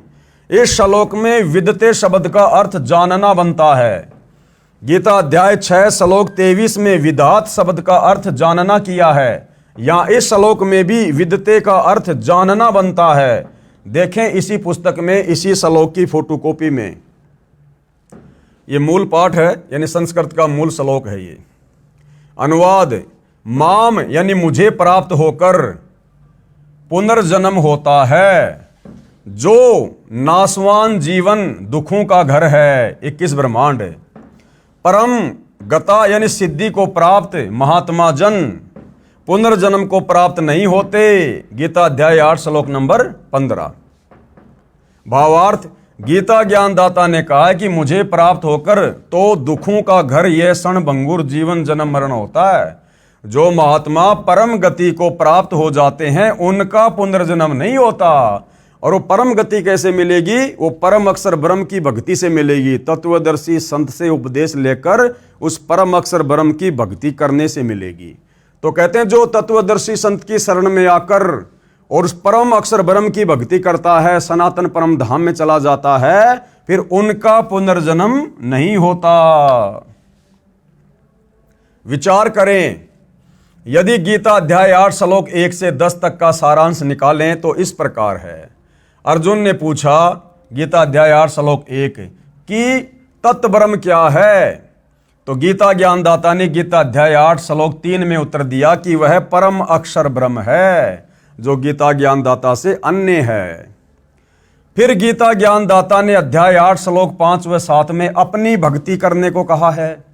इस श्लोक में विदते शब्द का अर्थ जानना बनता है। गीता अध्याय 6 श्लोक 23 में विधात शब्द का अर्थ जानना किया है। यहां इस श्लोक में भी विदते का अर्थ जानना बनता है। देखें इसी पुस्तक में, इसी श्लोक की फोटोकॉपी में। ये मूल पाठ है, यानी संस्कृत का मूल श्लोक है ये। अनुवाद, माम यानी मुझे प्राप्त होकर पुनर्जन्म होता है, जो नासवान जीवन दुखों का घर है, 21 ब्रह्मांड। परम गता यानी सिद्धि को प्राप्त महात्मा जन पुनर्जन्म को प्राप्त नहीं होते। गीता अध्याय 8 श्लोक नंबर 15। भावार्थ, गीता ज्ञानदाता ने कहा है कि मुझे प्राप्त होकर तो दुखों का घर यह क्षणभंगुर जीवन जन्म मरण होता है। जो महात्मा परम गति को प्राप्त हो जाते हैं उनका पुनर्जन्म नहीं होता। और वो परम गति कैसे मिलेगी? वो परम अक्षर ब्रह्म की भक्ति से मिलेगी। तत्वदर्शी संत से उपदेश लेकर उस परम अक्षर ब्रह्म की भक्ति करने से मिलेगी। तो कहते हैं जो तत्वदर्शी संत की शरण में आकर और उस परम अक्षर ब्रह्म की भक्ति करता है, सनातन परम धाम में चला जाता है, फिर उनका पुनर्जन्म नहीं होता। विचार करें, यदि गीता अध्याय 8 श्लोक 1 से 10 तक का सारांश निकालें तो इस प्रकार है। अर्जुन ने पूछा, गीता अध्याय 8 श्लोक 1 कि तत्व ब्रह्म क्या है? तो गीता ज्ञानदाता ने गीता अध्याय 8 श्लोक 3 में उत्तर दिया कि वह परम अक्षर ब्रह्म है, जो गीता ज्ञानदाता से अन्य है। फिर गीता ज्ञानदाता ने अध्याय 8 श्लोक 5 व 7 में अपनी भक्ति करने को कहा है।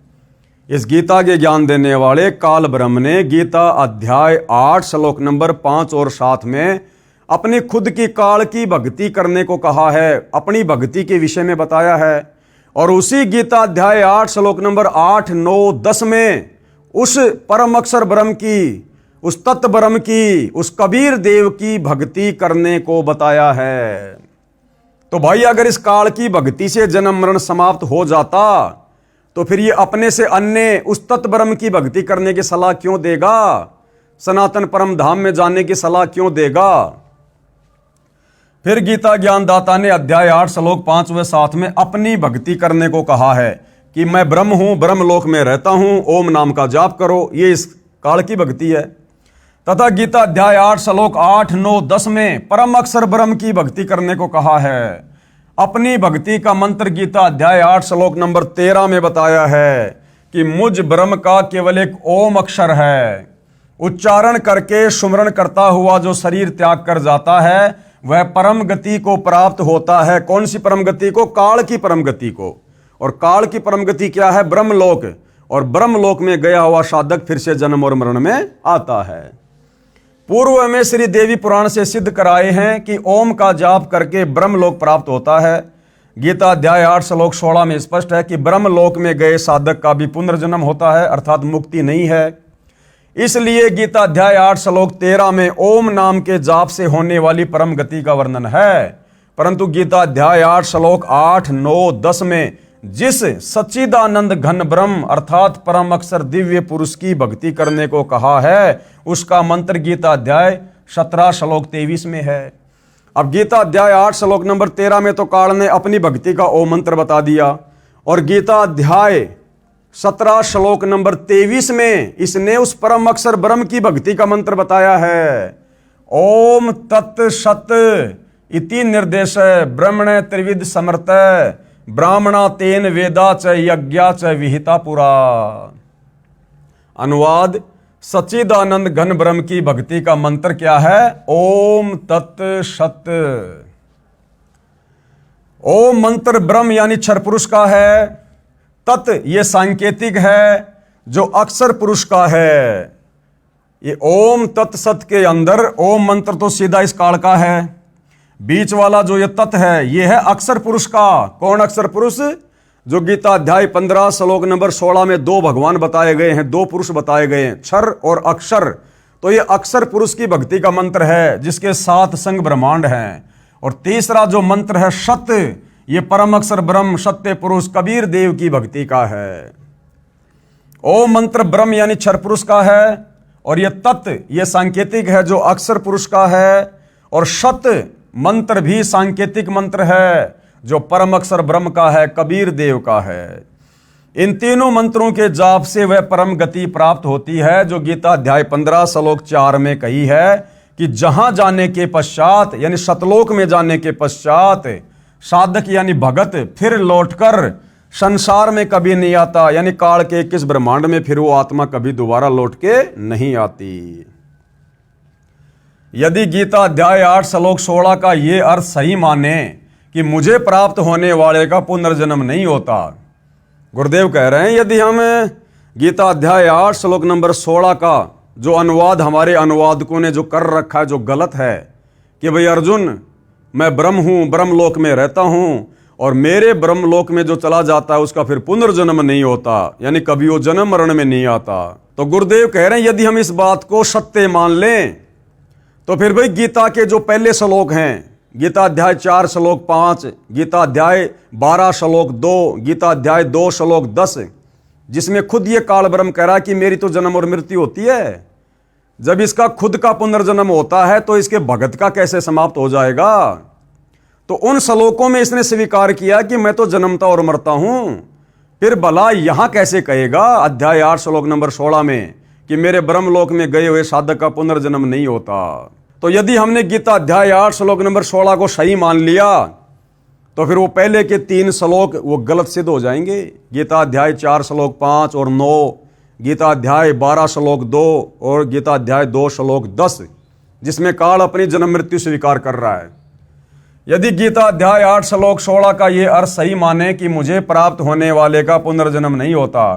इस गीता के ज्ञान देने वाले काल ब्रह्म ने गीता अध्याय 8 श्लोक नंबर 5 और 7 में अपनी खुद की काल की भक्ति करने को कहा है, अपनी भक्ति के विषय में बताया है। और उसी गीता अध्याय 8 श्लोक नंबर 8, 9, 10 में उस परम अक्षर ब्रह्म की, उस तत्व ब्रह्म की, उस कबीर देव की भक्ति करने को बताया है। तो भाई अगर इस काल की भक्ति से जन्म मरण समाप्त हो जाता तो फिर ये अपने से अन्य उस तत्व ब्रह्म की भक्ति करने की सलाह क्यों देगा? सनातन परम धाम में जाने की सलाह क्यों देगा? फिर गीता ज्ञानदाता ने अध्याय 8 श्लोक 5 व 7 में अपनी भक्ति करने को कहा है कि मैं ब्रह्म हूं, ब्रह्मलोक में रहता हूं, ओम नाम का जाप करो। ये इस काल की भक्ति है। तथा गीता अध्याय 8 श्लोक 8, 9, 10 में परम अक्षर ब्रह्म की भक्ति करने को कहा है। अपनी भक्ति का मंत्र गीता अध्याय 8 श्लोक नंबर 13 में बताया है कि मुझ ब्रह्म का केवल एक ओम अक्षर है। उच्चारण करके सुमरण करता हुआ जो शरीर त्याग कर जाता है वह परम गति को प्राप्त होता है। कौन सी परम गति को? काल की परम गति को। और काल की परम गति क्या है? ब्रह्मलोक। और ब्रह्मलोक में गया हुआ साधक फिर से जन्म और मरण में आता है। पूर्व में श्री देवी पुराण से सिद्ध कराए हैं कि ओम का जाप करके ब्रह्मलोक प्राप्त होता है। गीता अध्याय 8 श्लोक 16 में स्पष्ट है कि ब्रह्मलोक में गए साधक का भी पुनर्जन्म होता है, अर्थात मुक्ति नहीं है। इसलिए गीता अध्याय 8 श्लोक 13 में ओम नाम के जाप से होने वाली परम गति का वर्णन है। परंतु गीता अध्याय 8 श्लोक 8, 9, 10 में जिस सच्चिदानंद घन ब्रह्म अर्थात परम अक्षर दिव्य पुरुष की भक्ति करने को कहा है उसका मंत्र गीता अध्याय 17 श्लोक 23 में है। अब गीता अध्याय 8 श्लोक नंबर 13 में तो काल ने अपनी भक्ति का ओम मंत्र बता दिया, और गीता अध्याय 17 श्लोक नंबर 23 में इसने उस परम अक्षर ब्रह्म की भक्ति का मंत्र बताया है। ओम तत् सत इति निर्देश ब्रह्मण त्रिविध समर्थ ब्राह्मणा तेन वेदा च यज्ञा च विहिता पुरा। अनुवाद, सच्चिदानंद घन ब्रह्म की भक्ति का मंत्र क्या है? ओम तत् सत। ओम मंत्र ब्रह्म यानी क्षर पुरुष का है। तत् ये सांकेतिक है जो अक्षर पुरुष का है। ये ओम तत्सत के अंदर ओम मंत्र तो सीधा इस काल का है। बीच वाला जो ये तत् है ये है अक्षर पुरुष का। कौन अक्षर पुरुष? जो गीता अध्याय 15 श्लोक नंबर 16 में दो भगवान बताए गए हैं, दो पुरुष बताए गए हैं, क्षर और अक्षर। तो ये अक्षर पुरुष की भक्ति का मंत्र है जिसके 7 संग ब्रह्मांड हैं। और तीसरा जो मंत्र है सत्य, ये परम अक्षर ब्रह्म सत्य पुरुष कबीर देव की भक्ति का है। ओम मंत्र ब्रह्म यानी क्षर पुरुष का है, और ये तत्व ये सांकेतिक है जो अक्षर पुरुष का है, और सत्य मंत्र भी सांकेतिक मंत्र है जो परम अक्षर ब्रह्म का है, कबीर देव का है। इन तीनों मंत्रों के जाप से वह परम गति प्राप्त होती है जो गीता अध्याय 15 श्लोक 4 में कही है कि जहां जाने के पश्चात यानी सतलोक में जाने के पश्चात साधक यानी भगत फिर लौटकर संसार में कभी नहीं आता, यानी काल के 21 ब्रह्मांड में फिर वो आत्मा कभी दोबारा लौट के नहीं आती। यदि गीता अध्याय 8 श्लोक 16 का ये अर्थ सही माने कि मुझे प्राप्त होने वाले का पुनर्जन्म नहीं होता, गुरुदेव कह रहे हैं यदि हम गीता अध्याय 8 श्लोक नंबर 16 का जो अनुवाद हमारे अनुवादकों ने जो कर रखा है जो गलत है कि भाई अर्जुन मैं ब्रह्म हूं, ब्रह्मलोक में रहता हूं और मेरे ब्रह्मलोक में जो चला जाता है उसका फिर पुनर्जन्म नहीं होता, यानी कभी वो जन्म मरण में नहीं आता। तो गुरुदेव कह रहे हैं यदि हम इस बात को सत्य मान लें तो फिर भाई गीता के जो पहले श्लोक हैं, गीता अध्याय 4 श्लोक 5, गीता अध्याय 12 श्लोक 2, गीता अध्याय 2 श्लोक 10, जिसमें खुद ये काल ब्रह्म कह रहा है कि मेरी तो जन्म और मृत्यु होती है, जब इसका खुद का पुनर्जन्म होता है तो इसके भगत का कैसे समाप्त हो जाएगा। तो उन श्लोकों में इसने स्वीकार किया कि मैं तो जन्मता और मरता हूं, फिर भला यहां कैसे कहेगा अध्याय 8 श्लोक नंबर 16 में कि मेरे ब्रह्मलोक में गए हुए साधक का पुनर्जन्म नहीं होता। तो यदि हमने गीता अध्याय 8 श्लोक नंबर 16 को सही मान लिया तो फिर वो पहले के 3 श्लोक वो गलत सिद्ध हो जाएंगे। गीता अध्याय 4 श्लोक 5 और 9, गीता अध्याय 12 श्लोक 2 और गीता अध्याय 2 श्लोक 10, जिसमें काल अपनी जन्म मृत्यु स्वीकार कर रहा है। यदि गीता अध्याय 8 श्लोक 16 का ये अर्थ सही माने कि मुझे प्राप्त होने वाले का पुनर्जन्म नहीं होता,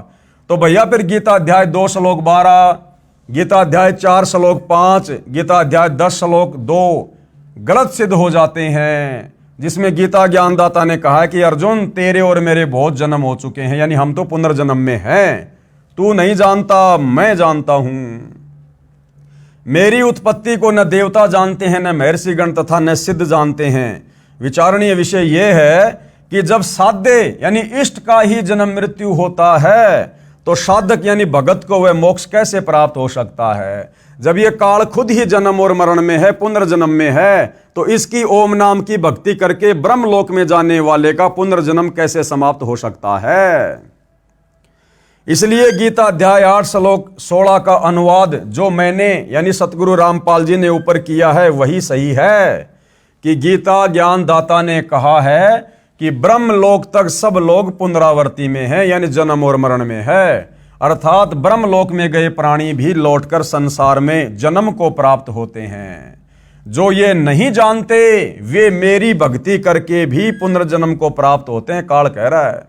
तो भैया फिर गीता अध्याय 2 श्लोक 12, गीता अध्याय 4 श्लोक 5, गीता अध्याय 10 श्लोक 2 गलत सिद्ध हो जाते हैं, जिसमें गीता ज्ञानदाता ने कहा कि अर्जुन तेरे और मेरे बहुत जन्म हो चुके हैं, यानी हम तो पुनर्जन्म में हैं, तू नहीं जानता मैं जानता हूं। मेरी उत्पत्ति को न देवता जानते हैं, न महर्षिगण तथा न सिद्ध जानते हैं। विचारणीय विषय यह है कि जब साध्य यानी इष्ट का ही जन्म मृत्यु होता है तो साधक यानी भगत को वह मोक्ष कैसे प्राप्त हो सकता है। जब यह काल खुद ही जन्म और मरण में है, पुनर्जन्म में है, तो इसकी ओम नाम की भक्ति करके ब्रह्मलोक में जाने वाले का पुनर्जन्म कैसे समाप्त हो सकता है। इसलिए गीता अध्याय 8 श्लोक 16 का अनुवाद जो मैंने यानी सतगुरु रामपाल जी ने ऊपर किया है वही सही है कि गीता ज्ञानदाता ने कहा है कि ब्रह्मलोक तक सब लोग पुनरावर्ती में हैं, यानी जन्म और मरण में है, अर्थात ब्रह्मलोक में गए प्राणी भी लौटकर संसार में जन्म को प्राप्त होते हैं। जो ये नहीं जानते वे मेरी भक्ति करके भी पुनर्जन्म को प्राप्त होते हैं, काल कह रहा है।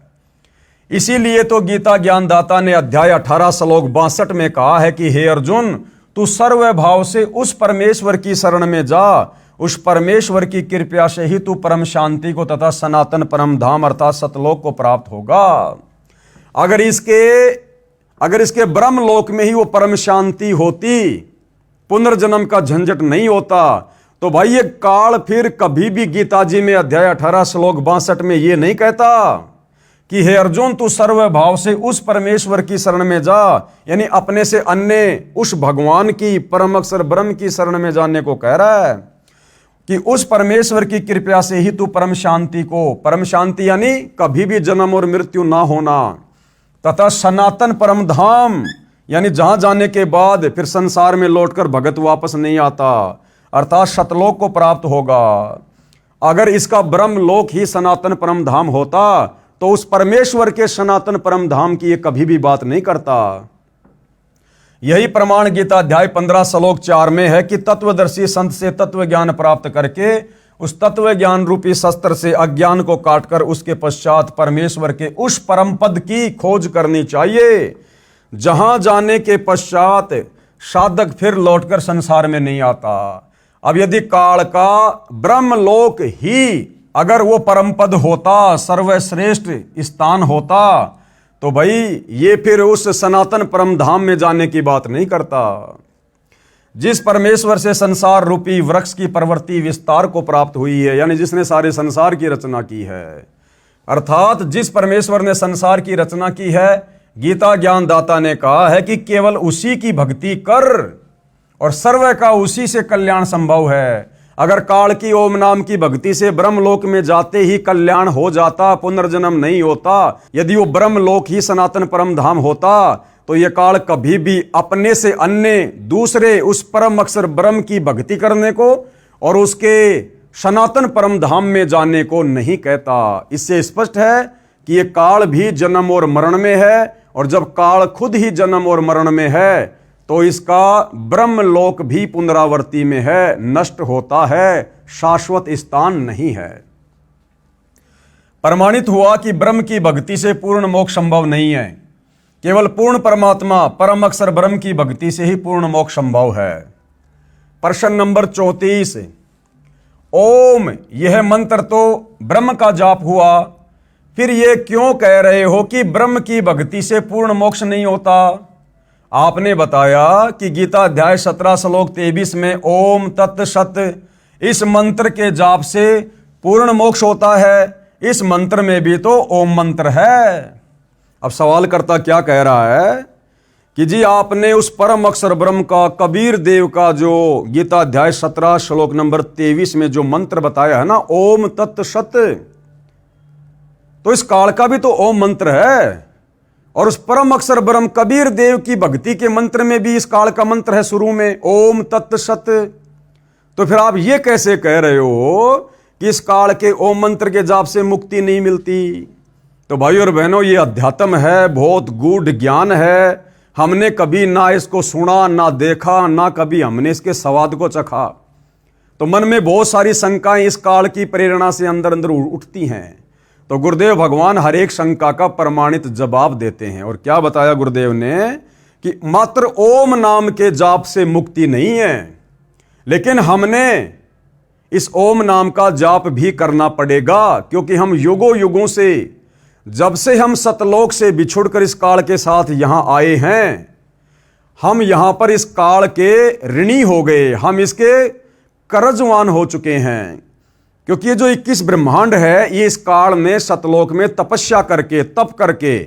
इसीलिए तो गीता ज्ञानदाता ने अध्याय 18 श्लोक 62 में कहा है कि हे अर्जुन तू सर्व भाव से उस परमेश्वर की शरण में जा, उस परमेश्वर की कृपा से ही तू परम शांति को तथा सनातन परम धाम अर्थात सतलोक को प्राप्त होगा। अगर इसके ब्रह्मलोक में ही वो परम शांति होती, पुनर्जन्म का झंझट नहीं होता, तो भाई ये काल फिर कभी भी गीता जी में अध्याय 18 श्लोक 62 में ये नहीं कहता कि हे अर्जुन तू सर्व भाव से उस परमेश्वर की शरण में जा, यानी अपने से अन्य उस भगवान की परम अक्षर ब्रह्म की शरण में जाने को कह रहा है कि उस परमेश्वर की कृपा से ही तू परम शांति को, परम शांति यानी कभी भी जन्म और मृत्यु ना होना, तथा सनातन परम धाम यानी जहां जाने के बाद फिर संसार में लौटकर भगत वापस नहीं आता, अर्थात सतलोक को प्राप्त होगा। अगर इसका ब्रह्मलोक ही सनातन परम धाम होता तो उस परमेश्वर के सनातन परम धाम की ये कभी भी बात नहीं करता। यही प्रमाण गीता अध्याय 15 श्लोक 4 में है कि तत्वदर्शी संत से तत्व ज्ञान प्राप्त करके उस तत्व ज्ञान रूपी शस्त्र से अज्ञान को काटकर उसके पश्चात परमेश्वर के उस परम पद की खोज करनी चाहिए, जहां जाने के पश्चात साधक फिर लौटकर संसार में नहीं आता। अब यदि काल का ब्रह्मलोक ही अगर वो परम पद होता, सर्वश्रेष्ठ स्थान होता, तो भाई ये फिर उस सनातन परम धाम में जाने की बात नहीं करता। जिस परमेश्वर से संसार रूपी वृक्ष की प्रवृत्ति विस्तार को प्राप्त हुई है, यानी जिसने सारे संसार की रचना की है, अर्थात जिस परमेश्वर ने संसार की रचना की है, गीता ज्ञानदाता ने कहा है कि केवल उसी की भक्ति कर और सर्व का उसी से कल्याण संभव है। अगर काल की ओम नाम की भक्ति से ब्रह्मलोक में जाते ही कल्याण हो जाता, पुनर्जन्म नहीं होता, यदि वो ब्रह्मलोक ही सनातन परम धाम होता, तो ये काल कभी भी अपने से अन्य दूसरे उस परम अक्षर ब्रह्म की भक्ति करने को और उसके सनातन परम धाम में जाने को नहीं कहता। इससे स्पष्ट है कि ये काल भी जन्म और मरण में है, और जब काल खुद ही जन्म और मरण में है तो इसका ब्रह्मलोक भी पुनरावृत्ति में है, नष्ट होता है, शाश्वत स्थान नहीं है। प्रमाणित हुआ कि ब्रह्म की भक्ति से पूर्ण मोक्ष संभव नहीं है, केवल पूर्ण परमात्मा परम अक्षर ब्रह्म की भक्ति से ही पूर्ण मोक्ष संभव है। प्रश्न नंबर 34, ओम यह मंत्र तो ब्रह्म का जाप हुआ, फिर ये क्यों कह रहे हो कि ब्रह्म की भक्ति से पूर्ण मोक्ष नहीं होता? आपने बताया कि गीता अध्याय 17 श्लोक 23 में ओम तत् सत इस मंत्र के जाप से पूर्ण मोक्ष होता है। इस मंत्र में भी तो ओम मंत्र है। अब सवाल करता क्या कह रहा है कि जी आपने उस परम अक्षर ब्रह्म का, कबीर देव का जो गीता अध्याय 17 श्लोक नंबर 23 में जो मंत्र बताया है ना, ओम तत् सत, तो इस काल का भी तो ओम मंत्र है, और उस परम अक्षर ब्रह्म कबीर देव की भक्ति के मंत्र में भी इस काल का मंत्र है शुरू में ओम तत् सत। तो फिर आप ये कैसे कह रहे हो कि इस काल के ओम मंत्र के जाप से मुक्ति नहीं मिलती? तो भाई और बहनों, ये अध्यात्म है, बहुत गूढ़ ज्ञान है। हमने कभी ना इसको सुना, ना देखा, ना कभी हमने इसके स्वाद को चखा, तो मन में बहुत सारी शंकाएं इस काल की प्रेरणा से अंदर अंदर उठती हैं। तो गुरुदेव भगवान हर एक शंका का प्रमाणित जवाब देते हैं। और क्या बताया गुरुदेव ने कि मात्र ओम नाम के जाप से मुक्ति नहीं है, लेकिन हमने इस ओम नाम का जाप भी करना पड़ेगा, क्योंकि हम युगों युगों से, जब से हम सतलोक से बिछुड़कर इस काल के साथ यहां आए हैं, हम यहां पर इस काल के ऋणी हो गए, हम इसके कर्जवान हो चुके हैं। क्योंकि ये जो 21 ब्रह्मांड है, ये इस काल में सतलोक में तपस्या करके, तप करके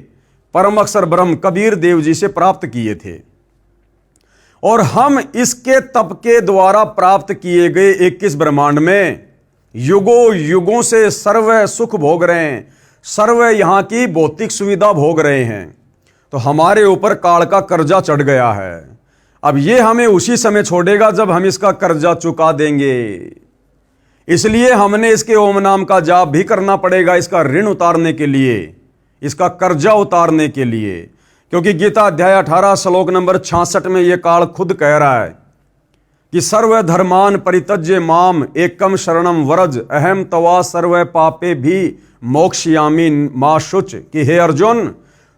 परम अक्षर ब्रह्म कबीर देव जी से प्राप्त किए थे, और हम इसके तप के द्वारा प्राप्त किए गए 21 ब्रह्मांड में युगों युगों से सर्व सुख भोग रहे हैं, सर्व यहां की भौतिक सुविधा भोग रहे हैं। तो हमारे ऊपर काल का कर्जा चढ़ गया है। अब ये हमें उसी समय छोड़ेगा जब हम इसका कर्जा चुका देंगे। इसलिए हमने इसके ओम नाम का जाप भी करना पड़ेगा, इसका ऋण उतारने के लिए, इसका कर्जा उतारने के लिए। क्योंकि गीता अध्याय 18 श्लोक नंबर 66 में यह काल खुद कह रहा है कि सर्व धर्मान परित्यज्य माम एकम शरणम व्रज अहम तवा सर्व पापे भी मोक्षयामी मा शुच, कि हे अर्जुन,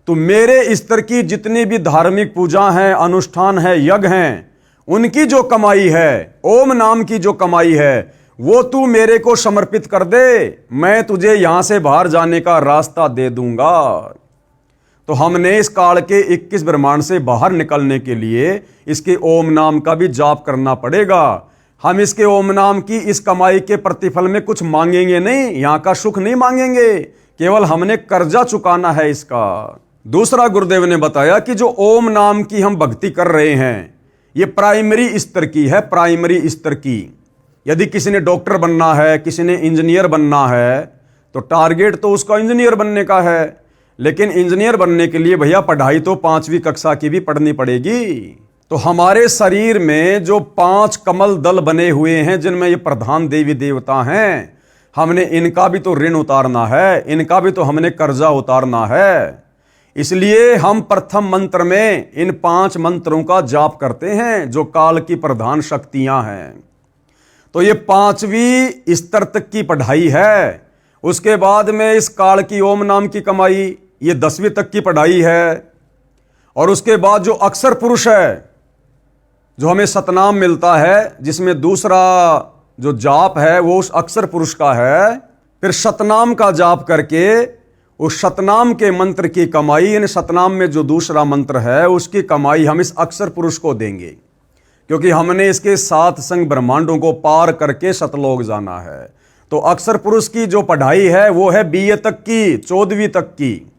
तू मेरे स्तर की जितनी भी धार्मिक पूजा हैं, अनुष्ठान है, यज्ञ हैं, उनकी जो कमाई है, ओम नाम की जो कमाई है, वो तू मेरे को समर्पित कर दे, मैं तुझे यहां से बाहर जाने का रास्ता दे दूंगा। तो हमने इस काल के 21 ब्रह्मांड से बाहर निकलने के लिए इसके ओम नाम का भी जाप करना पड़ेगा। हम इसके ओम नाम की इस कमाई के प्रतिफल में कुछ मांगेंगे नहीं, यहां का सुख नहीं मांगेंगे, केवल हमने कर्जा चुकाना है इसका। दूसरा गुरुदेव ने बताया कि जो ओम नाम की हम भक्ति कर रहे हैं, ये प्राइमरी स्तर की है, प्राइमरी स्तर की। यदि किसी ने डॉक्टर बनना है, किसी ने इंजीनियर बनना है, तो टारगेट तो उसका इंजीनियर बनने का है, लेकिन इंजीनियर बनने के लिए भैया पढ़ाई तो 5वीं कक्षा की भी पढ़नी पड़ेगी। तो हमारे शरीर में जो 5 कमल दल बने हुए हैं, जिनमें ये प्रधान देवी देवता हैं, हमने इनका भी तो ऋण उतारना है, इनका भी तो हमने कर्जा उतारना है। इसलिए हम प्रथम मंत्र में इन 5 मंत्रों का जाप करते हैं, जो काल की प्रधान शक्तियां हैं। तो ये 5वीं स्तर तक की पढ़ाई है। उसके बाद में इस काल की ओम नाम की कमाई, ये 10वीं तक की पढ़ाई है। और उसके बाद जो अक्षर पुरुष है, जो हमें सतनाम मिलता है, जिसमें दूसरा जो जाप है वो उस अक्षर पुरुष का है, फिर सतनाम का जाप करके उस सतनाम के मंत्र की कमाई, यानी सतनाम में जो दूसरा मंत्र है उसकी कमाई हम इस अक्षर पुरुष को देंगे, क्योंकि हमने इसके 7 संग ब्रह्मांडों को पार करके सतलोक जाना है। तो अक्षर पुरुष की जो पढ़ाई है वो है BA तक की, 14वीं तक की।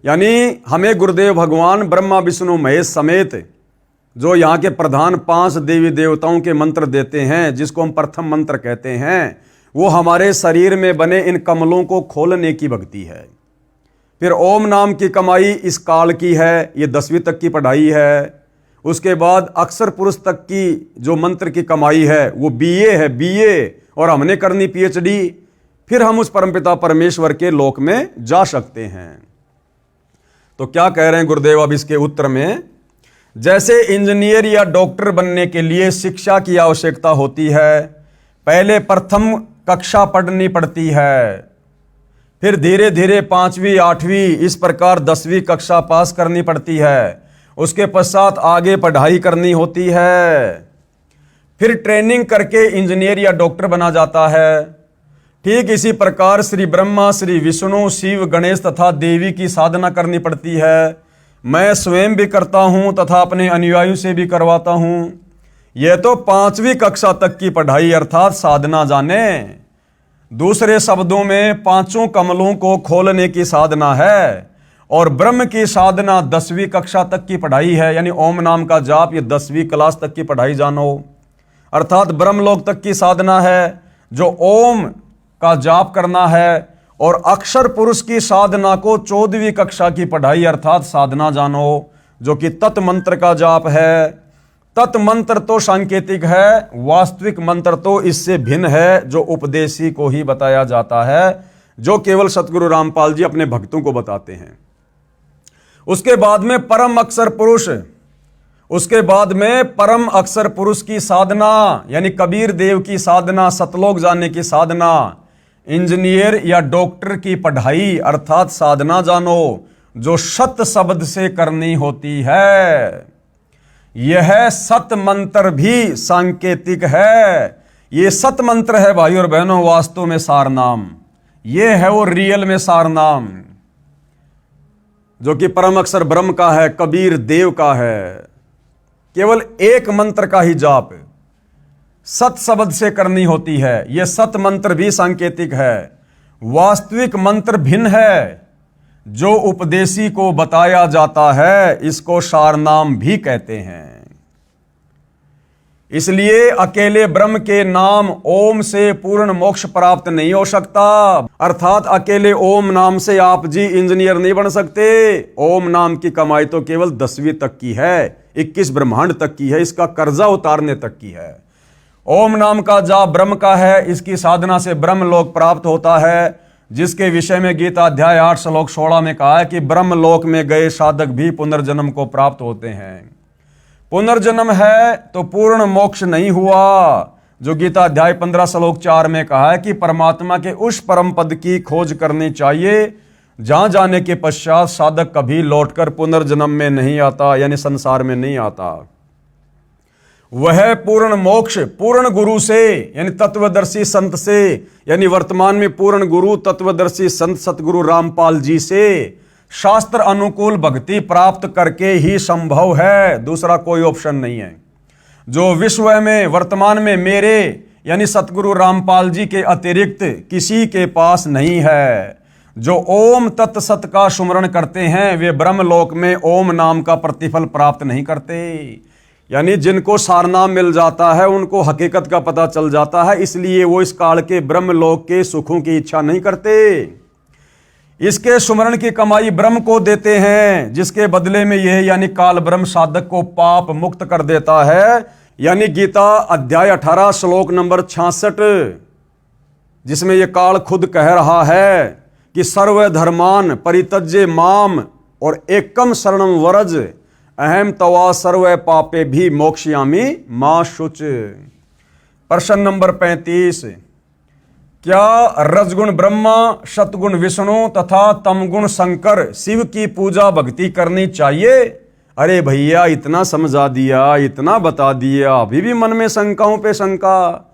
यानी हमें गुरुदेव भगवान ब्रह्मा विष्णु महेश समेत जो यहाँ के प्रधान 5 देवी देवताओं के मंत्र देते हैं, जिसको हम प्रथम मंत्र कहते हैं, वो हमारे शरीर में बने इन कमलों को खोलने की भक्ति है। फिर ओम नाम की कमाई इस काल की है, ये 10वीं तक की पढ़ाई है। उसके बाद अक्षर पुरुष तक की जो मंत्र की कमाई है वो BA है, BA, और हमने करनी PhD। फिर हम उस परमपिता परमेश्वर के लोक में जा सकते हैं। तो क्या कह रहे हैं गुरुदेव अब इसके उत्तर में, जैसे इंजीनियर या डॉक्टर बनने के लिए शिक्षा की आवश्यकता होती है, पहले प्रथम कक्षा पढ़नी पड़ती है, फिर धीरे धीरे 5वीं 8वीं इस प्रकार 10वीं कक्षा पास करनी पड़ती है, उसके पश्चात आगे पढ़ाई करनी होती है, फिर ट्रेनिंग करके इंजीनियर या डॉक्टर बना जाता है। ठीक इसी प्रकार श्री ब्रह्मा, श्री विष्णु, शिव, गणेश तथा देवी की साधना करनी पड़ती है। मैं स्वयं भी करता हूं तथा अपने अनुयायियों से भी करवाता हूं। यह तो 5वीं कक्षा तक की पढ़ाई अर्थात साधना जाने। दूसरे शब्दों में 5 कमलों को खोलने की साधना है, और ब्रह्म की साधना 10वीं कक्षा तक की पढ़ाई है। यानी ओम नाम का जाप ये 10वीं क्लास तक की पढ़ाई जानो, अर्थात ब्रह्मलोक तक की साधना है जो ओम का जाप करना है। और अक्षर पुरुष की साधना को 14वीं कक्षा की पढ़ाई अर्थात साधना जानो, जो कि तत् मंत्र का जाप है। तत् मंत्र तो सांकेतिक है, वास्तविक मंत्र तो इससे भिन्न है, जो उपदेशी को ही बताया जाता है, जो केवल सतगुरु रामपाल जी अपने भक्तों को बताते हैं। उसके बाद में परम अक्षर पुरुष, उसके बाद में परम अक्षर पुरुष की साधना, यानी कबीर देव की साधना, सतलोक जाने की साधना, इंजीनियर या डॉक्टर की पढ़ाई अर्थात साधना जानो, जो सत शब्द से करनी होती है। यह सत मंत्र भी सांकेतिक है। ये सत मंत्र है भाई और बहनों, वास्तव में सार नाम, ये है वो रियल में सार नाम, जो कि परम अक्षर ब्रह्म का है, कबीर देव का है। केवल एक मंत्र का ही जाप सत शब्द से करनी होती है। यह सत मंत्र भी सांकेतिक है, वास्तविक मंत्र भिन्न है। जो उपदेशी को बताया जाता है इसको सार नाम भी कहते हैं। इसलिए अकेले ब्रह्म के नाम ओम से पूर्ण मोक्ष प्राप्त नहीं हो सकता। अर्थात अकेले ओम नाम से आप जी इंजीनियर नहीं बन सकते। ओम नाम की कमाई तो केवल 10वीं तक की है, 21 ब्रह्मांड तक की है, इसका कर्जा उतारने तक की है। ओम नाम का जाप ब्रह्म का है, इसकी साधना से ब्रह्म लोक प्राप्त होता है, जिसके विषय में गीता अध्याय 8 श्लोक 16 में कहा है कि ब्रह्म लोक में गए साधक भी पुनर्जन्म को प्राप्त होते हैं। पुनर्जन्म है तो पूर्ण मोक्ष नहीं हुआ, जो गीता अध्याय 15 श्लोक 4 में कहा है कि परमात्मा के उस परम पद की खोज करनी चाहिए जहां जाने के पश्चात साधक कभी लौटकर पुनर्जन्म में नहीं आता, यानी संसार में नहीं आता। वह पूर्ण मोक्ष पूर्ण गुरु से, यानी तत्वदर्शी संत से, यानी वर्तमान में पूर्ण गुरु तत्वदर्शी संत सतगुरु रामपाल जी से शास्त्र अनुकूल भक्ति प्राप्त करके ही संभव है। दूसरा कोई ऑप्शन नहीं है, जो विश्व में वर्तमान में मेरे यानी सतगुरु रामपाल जी के अतिरिक्त किसी के पास नहीं है। जो ओम तत्सत का सुमरण करते हैं वे ब्रह्मलोक में ओम नाम का प्रतिफल प्राप्त नहीं करते। यानी जिनको सारनाम मिल जाता है उनको हकीकत का पता चल जाता है, इसलिए वो इस काल के ब्रह्मलोक के सुखों की इच्छा नहीं करते। इसके सुमरण की कमाई ब्रह्म को देते हैं, जिसके बदले में यह यानी काल ब्रह्म साधक को पाप मुक्त कर देता है। यानी गीता अध्याय 18 श्लोक नंबर 66, जिसमें यह काल खुद कह रहा है कि सर्व धर्मान परित्यज्य माम और एकम शरणम वरज अहम तवा सर्व पापे भी मोक्षयामि मां शुच। प्रश्न नंबर 35, क्या रजगुण ब्रह्मा, सतगुण विष्णु तथा तमगुण शंकर शिव की पूजा भक्ति करनी चाहिए अरे भैया इतना समझा दिया, इतना बता दिया, अभी भी मन में शंकाओं पे शंका।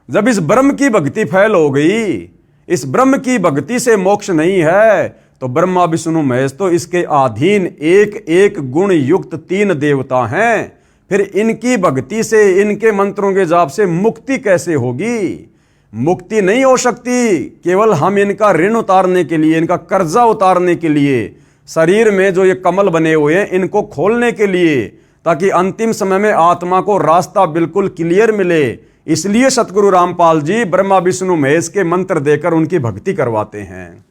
जब इस ब्रह्म की भक्ति फैल हो गई, इस ब्रह्म की भक्ति से मोक्ष नहीं है, तो ब्रह्मा विष्णु महेश तो इसके अधीन एक एक गुण युक्त 3 देवता हैं। फिर इनकी भक्ति से, इनके मंत्रों के जाप से मुक्ति कैसे होगी? मुक्ति नहीं हो सकती। केवल हम इनका ऋण उतारने के लिए, इनका कर्जा उतारने के लिए, शरीर में जो ये कमल बने हुए हैं इनको खोलने के लिए, ताकि अंतिम समय में आत्मा को रास्ता बिल्कुल क्लियर मिले, इसलिए सतगुरु रामपाल जी ब्रह्मा विष्णु महेश के मंत्र देकर उनकी भक्ति करवाते हैं।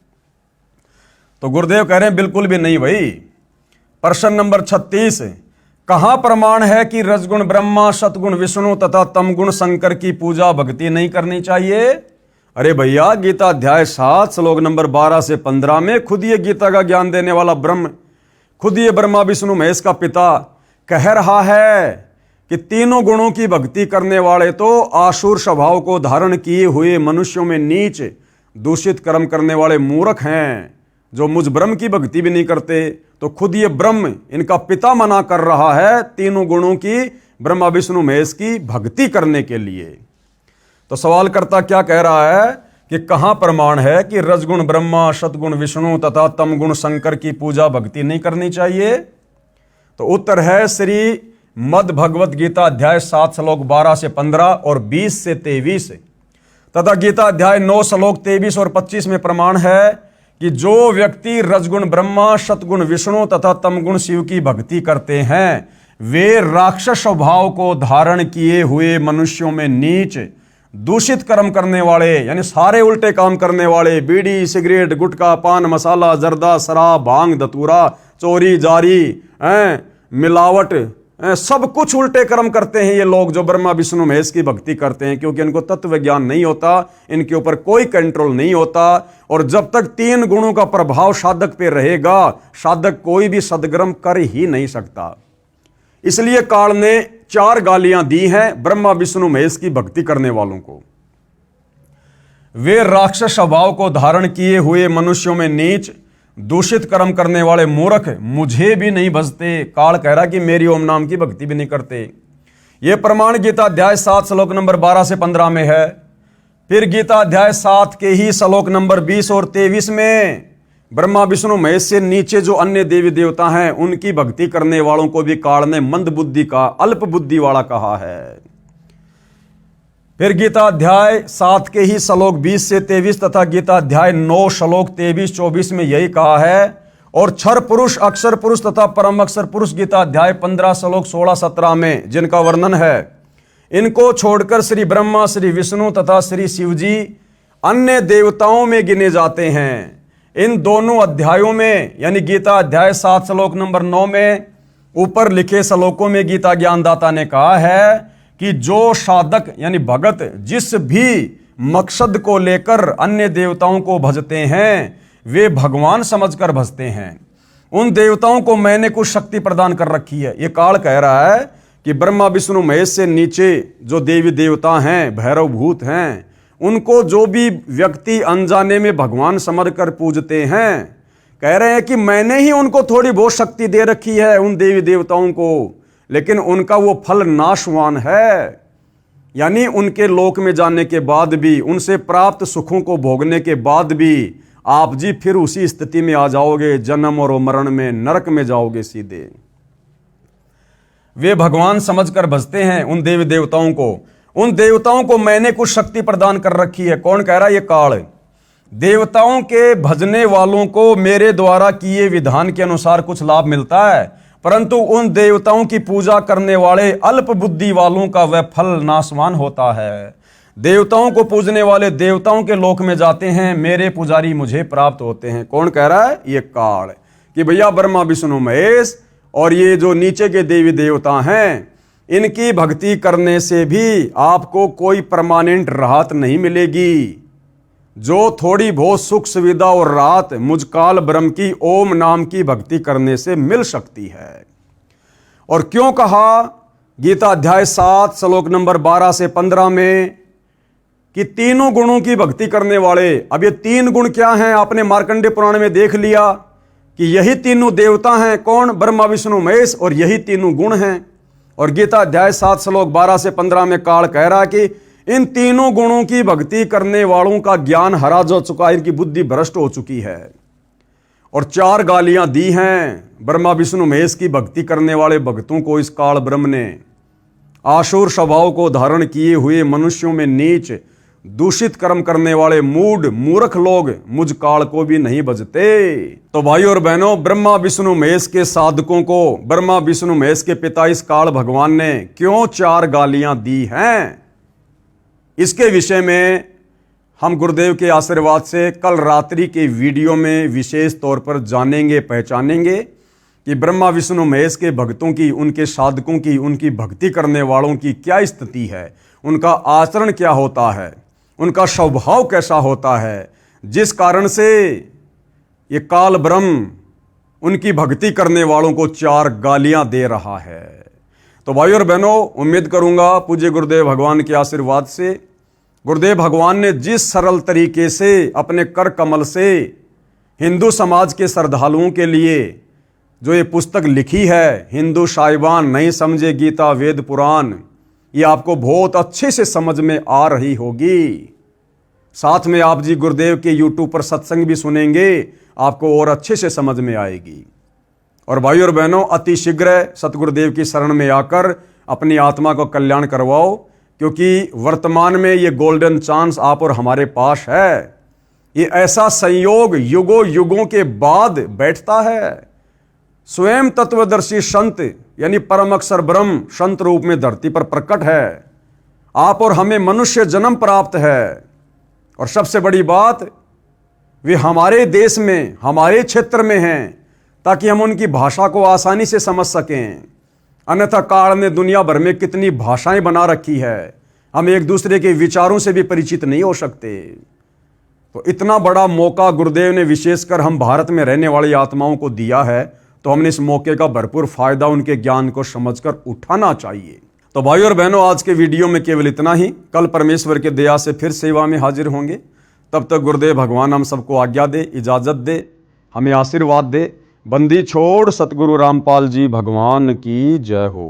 तो गुरुदेव कह रहे हैं बिल्कुल भी नहीं भाई। प्रश्न नंबर 36, कहां प्रमाण है कि रजगुण ब्रह्मा, सतगुण विष्णु तथा तमगुण शंकर की पूजा भक्ति नहीं करनी चाहिए? अरे भैया, गीता अध्याय 7 श्लोक नंबर 12 से 15 में खुद ये गीता का ज्ञान देने वाला ब्रह्म, खुद ये ब्रह्मा विष्णु महेश का पिता कह रहा है कि तीनों गुणों की भक्ति करने वाले तो आसुर स्वभाव को धारण किए हुए मनुष्यों में नीच दूषित कर्म करने वाले मूर्ख हैं, जो मुझ ब्रह्म की भक्ति भी नहीं करते। तो खुद ये ब्रह्म, इनका पिता मना कर रहा है तीनों गुणों की, ब्रह्मा विष्णु महेश की भक्ति करने के लिए। तो सवालकर्ता क्या कह रहा है कि कहां प्रमाण है कि रजगुण ब्रह्मा, सतगुण विष्णु तथा तमगुण शंकर की पूजा भक्ति नहीं करनी चाहिए? तो उत्तर है श्री मद भगवत गीता अध्याय 7 श्लोक 12 से 15 और 20 से 23 तथा गीता अध्याय 9 श्लोक 23 और 25 में प्रमाण है कि जो व्यक्ति रजगुण ब्रह्मा, सतगुण विष्णु तथा तमगुण शिव की भक्ति करते हैं, वे राक्षस स्वभाव को धारण किए हुए मनुष्यों में नीच दूषित कर्म करने वाले, यानी सारे उल्टे काम करने वाले, बीड़ी, सिगरेट, गुटखा, पान मसाला, जर्दा, शराब, भांग, धतूरा, चोरी जारी, मिलावट, सब कुछ उल्टे कर्म करते हैं ये लोग जो ब्रह्मा विष्णु महेश की भक्ति करते हैं, क्योंकि इनको तत्व ज्ञान नहीं होता, इनके ऊपर कोई कंट्रोल नहीं होता। और जब तक 3 गुणों का प्रभाव साधक पे रहेगा, साधक कोई भी सदकर्म कर ही नहीं सकता। इसलिए काल ने 4 गालियां दी हैं ब्रह्मा विष्णु महेश की भक्ति करने वालों को। वे राक्षस स्वभाव को धारण किए हुए मनुष्यों में नीच दूषित कर्म करने वाले मूर्ख मुझे भी नहीं भजते। काल कह रहा कि मेरी ओम नाम की भक्ति भी नहीं करते। यह प्रमाण गीता अध्याय 7 श्लोक नंबर 12 से 15 में है। फिर गीता अध्याय 7 के ही श्लोक नंबर 20 और 23 में ब्रह्मा विष्णु महेश से नीचे जो अन्य देवी देवता हैं उनकी भक्ति करने वालों को भी काल ने मंद बुद्धि का, अल्प बुद्धि वाला कहा है। फिर गीता अध्याय 7 के ही श्लोक 20 से 23 तथा गीता अध्याय 9 श्लोक 23-24 में यही कहा है। और क्षर पुरुष, अक्षर पुरुष तथा परम अक्षर पुरुष गीता अध्याय 15 श्लोक 16-17 में जिनका वर्णन है, इनको छोड़कर श्री ब्रह्मा, श्री विष्णु तथा श्री शिव जी अन्य देवताओं में गिने जाते हैं। इन दोनों अध्यायों में, यानी गीता अध्याय 7 श्लोक नंबर 9 में ऊपर लिखे श्लोकों में गीता ज्ञानदाता ने कहा है कि जो साधक यानी भगत जिस भी मकसद को लेकर अन्य देवताओं को भजते हैं, वे भगवान समझकर भजते हैं। उन देवताओं को मैंने कुछ शक्ति प्रदान कर रखी है। ये काल कह रहा है कि ब्रह्मा विष्णु महेश से नीचे जो देवी देवता हैं, भैरव भूत हैं, उनको जो भी व्यक्ति अनजाने में भगवान समझकर पूजते हैं, कह रहे हैं कि मैंने ही उनको थोड़ी बहुत शक्ति दे रखी है उन देवी देवताओं को, लेकिन उनका वो फल नाशवान है। यानी उनके लोक में जाने के बाद भी, उनसे प्राप्त सुखों को भोगने के बाद भी आप जी फिर उसी स्थिति में आ जाओगे, जन्म और मरण में, नरक में जाओगे सीधे। वे भगवान समझकर भजते हैं उन देवी देवताओं को। उन देवताओं को मैंने कुछ शक्ति प्रदान कर रखी है। कौन कह रहा है? ये काल। देवताओं के भजने वालों को मेरे द्वारा किए विधान के अनुसार कुछ लाभ मिलता है, परंतु उन देवताओं की पूजा करने वाले अल्प बुद्धि वालों का वह फल नाशवान होता है। देवताओं को पूजने वाले देवताओं के लोक में जाते हैं, मेरे पुजारी मुझे प्राप्त होते हैं। कौन कह रहा है? ये काल। कि भैया ब्रह्मा विष्णु महेश और ये जो नीचे के देवी देवता हैं, इनकी भक्ति करने से भी आपको कोई परमानेंट राहत नहीं मिलेगी। जो थोड़ी बहुत सुख सुविधा और राहत मुझकाल ब्रह्म की ओम नाम की भक्ति करने से मिल सकती है। और क्यों कहा गीता अध्याय 7 श्लोक नंबर 12 से 15 में कि तीनों गुणों की भक्ति करने वाले। अब ये 3 गुण क्या हैं? आपने मार्कंडेय पुराण में देख लिया कि यही तीनों देवता हैं, कौन? ब्रह्मा विष्णु महेश, और यही तीनों गुण हैं। और गीता अध्याय 7 श्लोक 12 से 15 में काल कह रहा है कि इन तीनों गुणों की भक्ति करने वालों का ज्ञान हरा जा चुका है, इनकी बुद्धि भ्रष्ट हो चुकी है। और 4 गालियां दी हैं ब्रह्मा विष्णु महेश की भक्ति करने वाले भक्तों को इस काल ब्रह्म ने। आसुर स्वभाव को धारण किए हुए मनुष्यों में नीच दूषित कर्म करने वाले मूढ़ मूर्ख लोग मुझ काल को भी नहीं बजते। तो भाइयों और बहनों, ब्रह्मा विष्णु महेश के साधकों को, ब्रह्मा विष्णु महेश के पिता इस काल भगवान ने क्यों 4 गालियां दी हैं, इसके विषय में हम गुरुदेव के आशीर्वाद से कल रात्रि के वीडियो में विशेष तौर पर जानेंगे, पहचानेंगे कि ब्रह्मा विष्णु महेश के भक्तों की, उनके साधकों की, उनकी भक्ति करने वालों की क्या स्थिति है, उनका आचरण क्या होता है, उनका स्वभाव कैसा होता है, जिस कारण से ये काल ब्रह्म उनकी भक्ति करने वालों को 4 गालियां दे रहा है। तो भाइयों और बहनों, उम्मीद करूंगा पूज्य गुरुदेव भगवान के आशीर्वाद से, गुरुदेव भगवान ने जिस सरल तरीके से अपने कर कमल से हिंदू समाज के श्रद्धालुओं के लिए जो ये पुस्तक लिखी है, हिंदू साहिबान नहीं समझे गीता वेद पुराण, ये आपको बहुत अच्छे से समझ में आ रही होगी। साथ में आप जी गुरुदेव के YouTube पर सत्संग भी सुनेंगे, आपको और अच्छे से समझ में आएगी। और भाइयों और बहनों, अति शीघ्र सतगुरुदेव की शरण में आकर अपनी आत्मा को कल्याण करवाओ, क्योंकि वर्तमान में ये गोल्डन चांस आप और हमारे पास है। ये ऐसा संयोग युगों युगों के बाद बैठता है। स्वयं तत्वदर्शी संत यानी परम अक्षर ब्रह्म संत रूप में धरती पर प्रकट है। आप और हमें मनुष्य जन्म प्राप्त है। और सबसे बड़ी बात, वे हमारे देश में, हमारे क्षेत्र में हैं, ताकि हम उनकी भाषा को आसानी से समझ सकें। अन्यथा काल ने दुनिया भर में कितनी भाषाएं बना रखी है, हम एक दूसरे के विचारों से भी परिचित नहीं हो सकते। तो इतना बड़ा मौका गुरुदेव ने विशेषकर हम भारत में रहने वाली आत्माओं को दिया है, तो हमने इस मौके का भरपूर फायदा उनके ज्ञान को समझकर उठाना चाहिए। तो भाइयों और बहनों, आज के वीडियो में केवल इतना ही। कल परमेश्वर के दया से फिर सेवा में हाजिर होंगे। तब तक गुरुदेव भगवान हम सबको आज्ञा दे, इजाजत दे, हमें आशीर्वाद दे। बंदी छोड़ सतगुरु रामपाल जी भगवान की जय हो।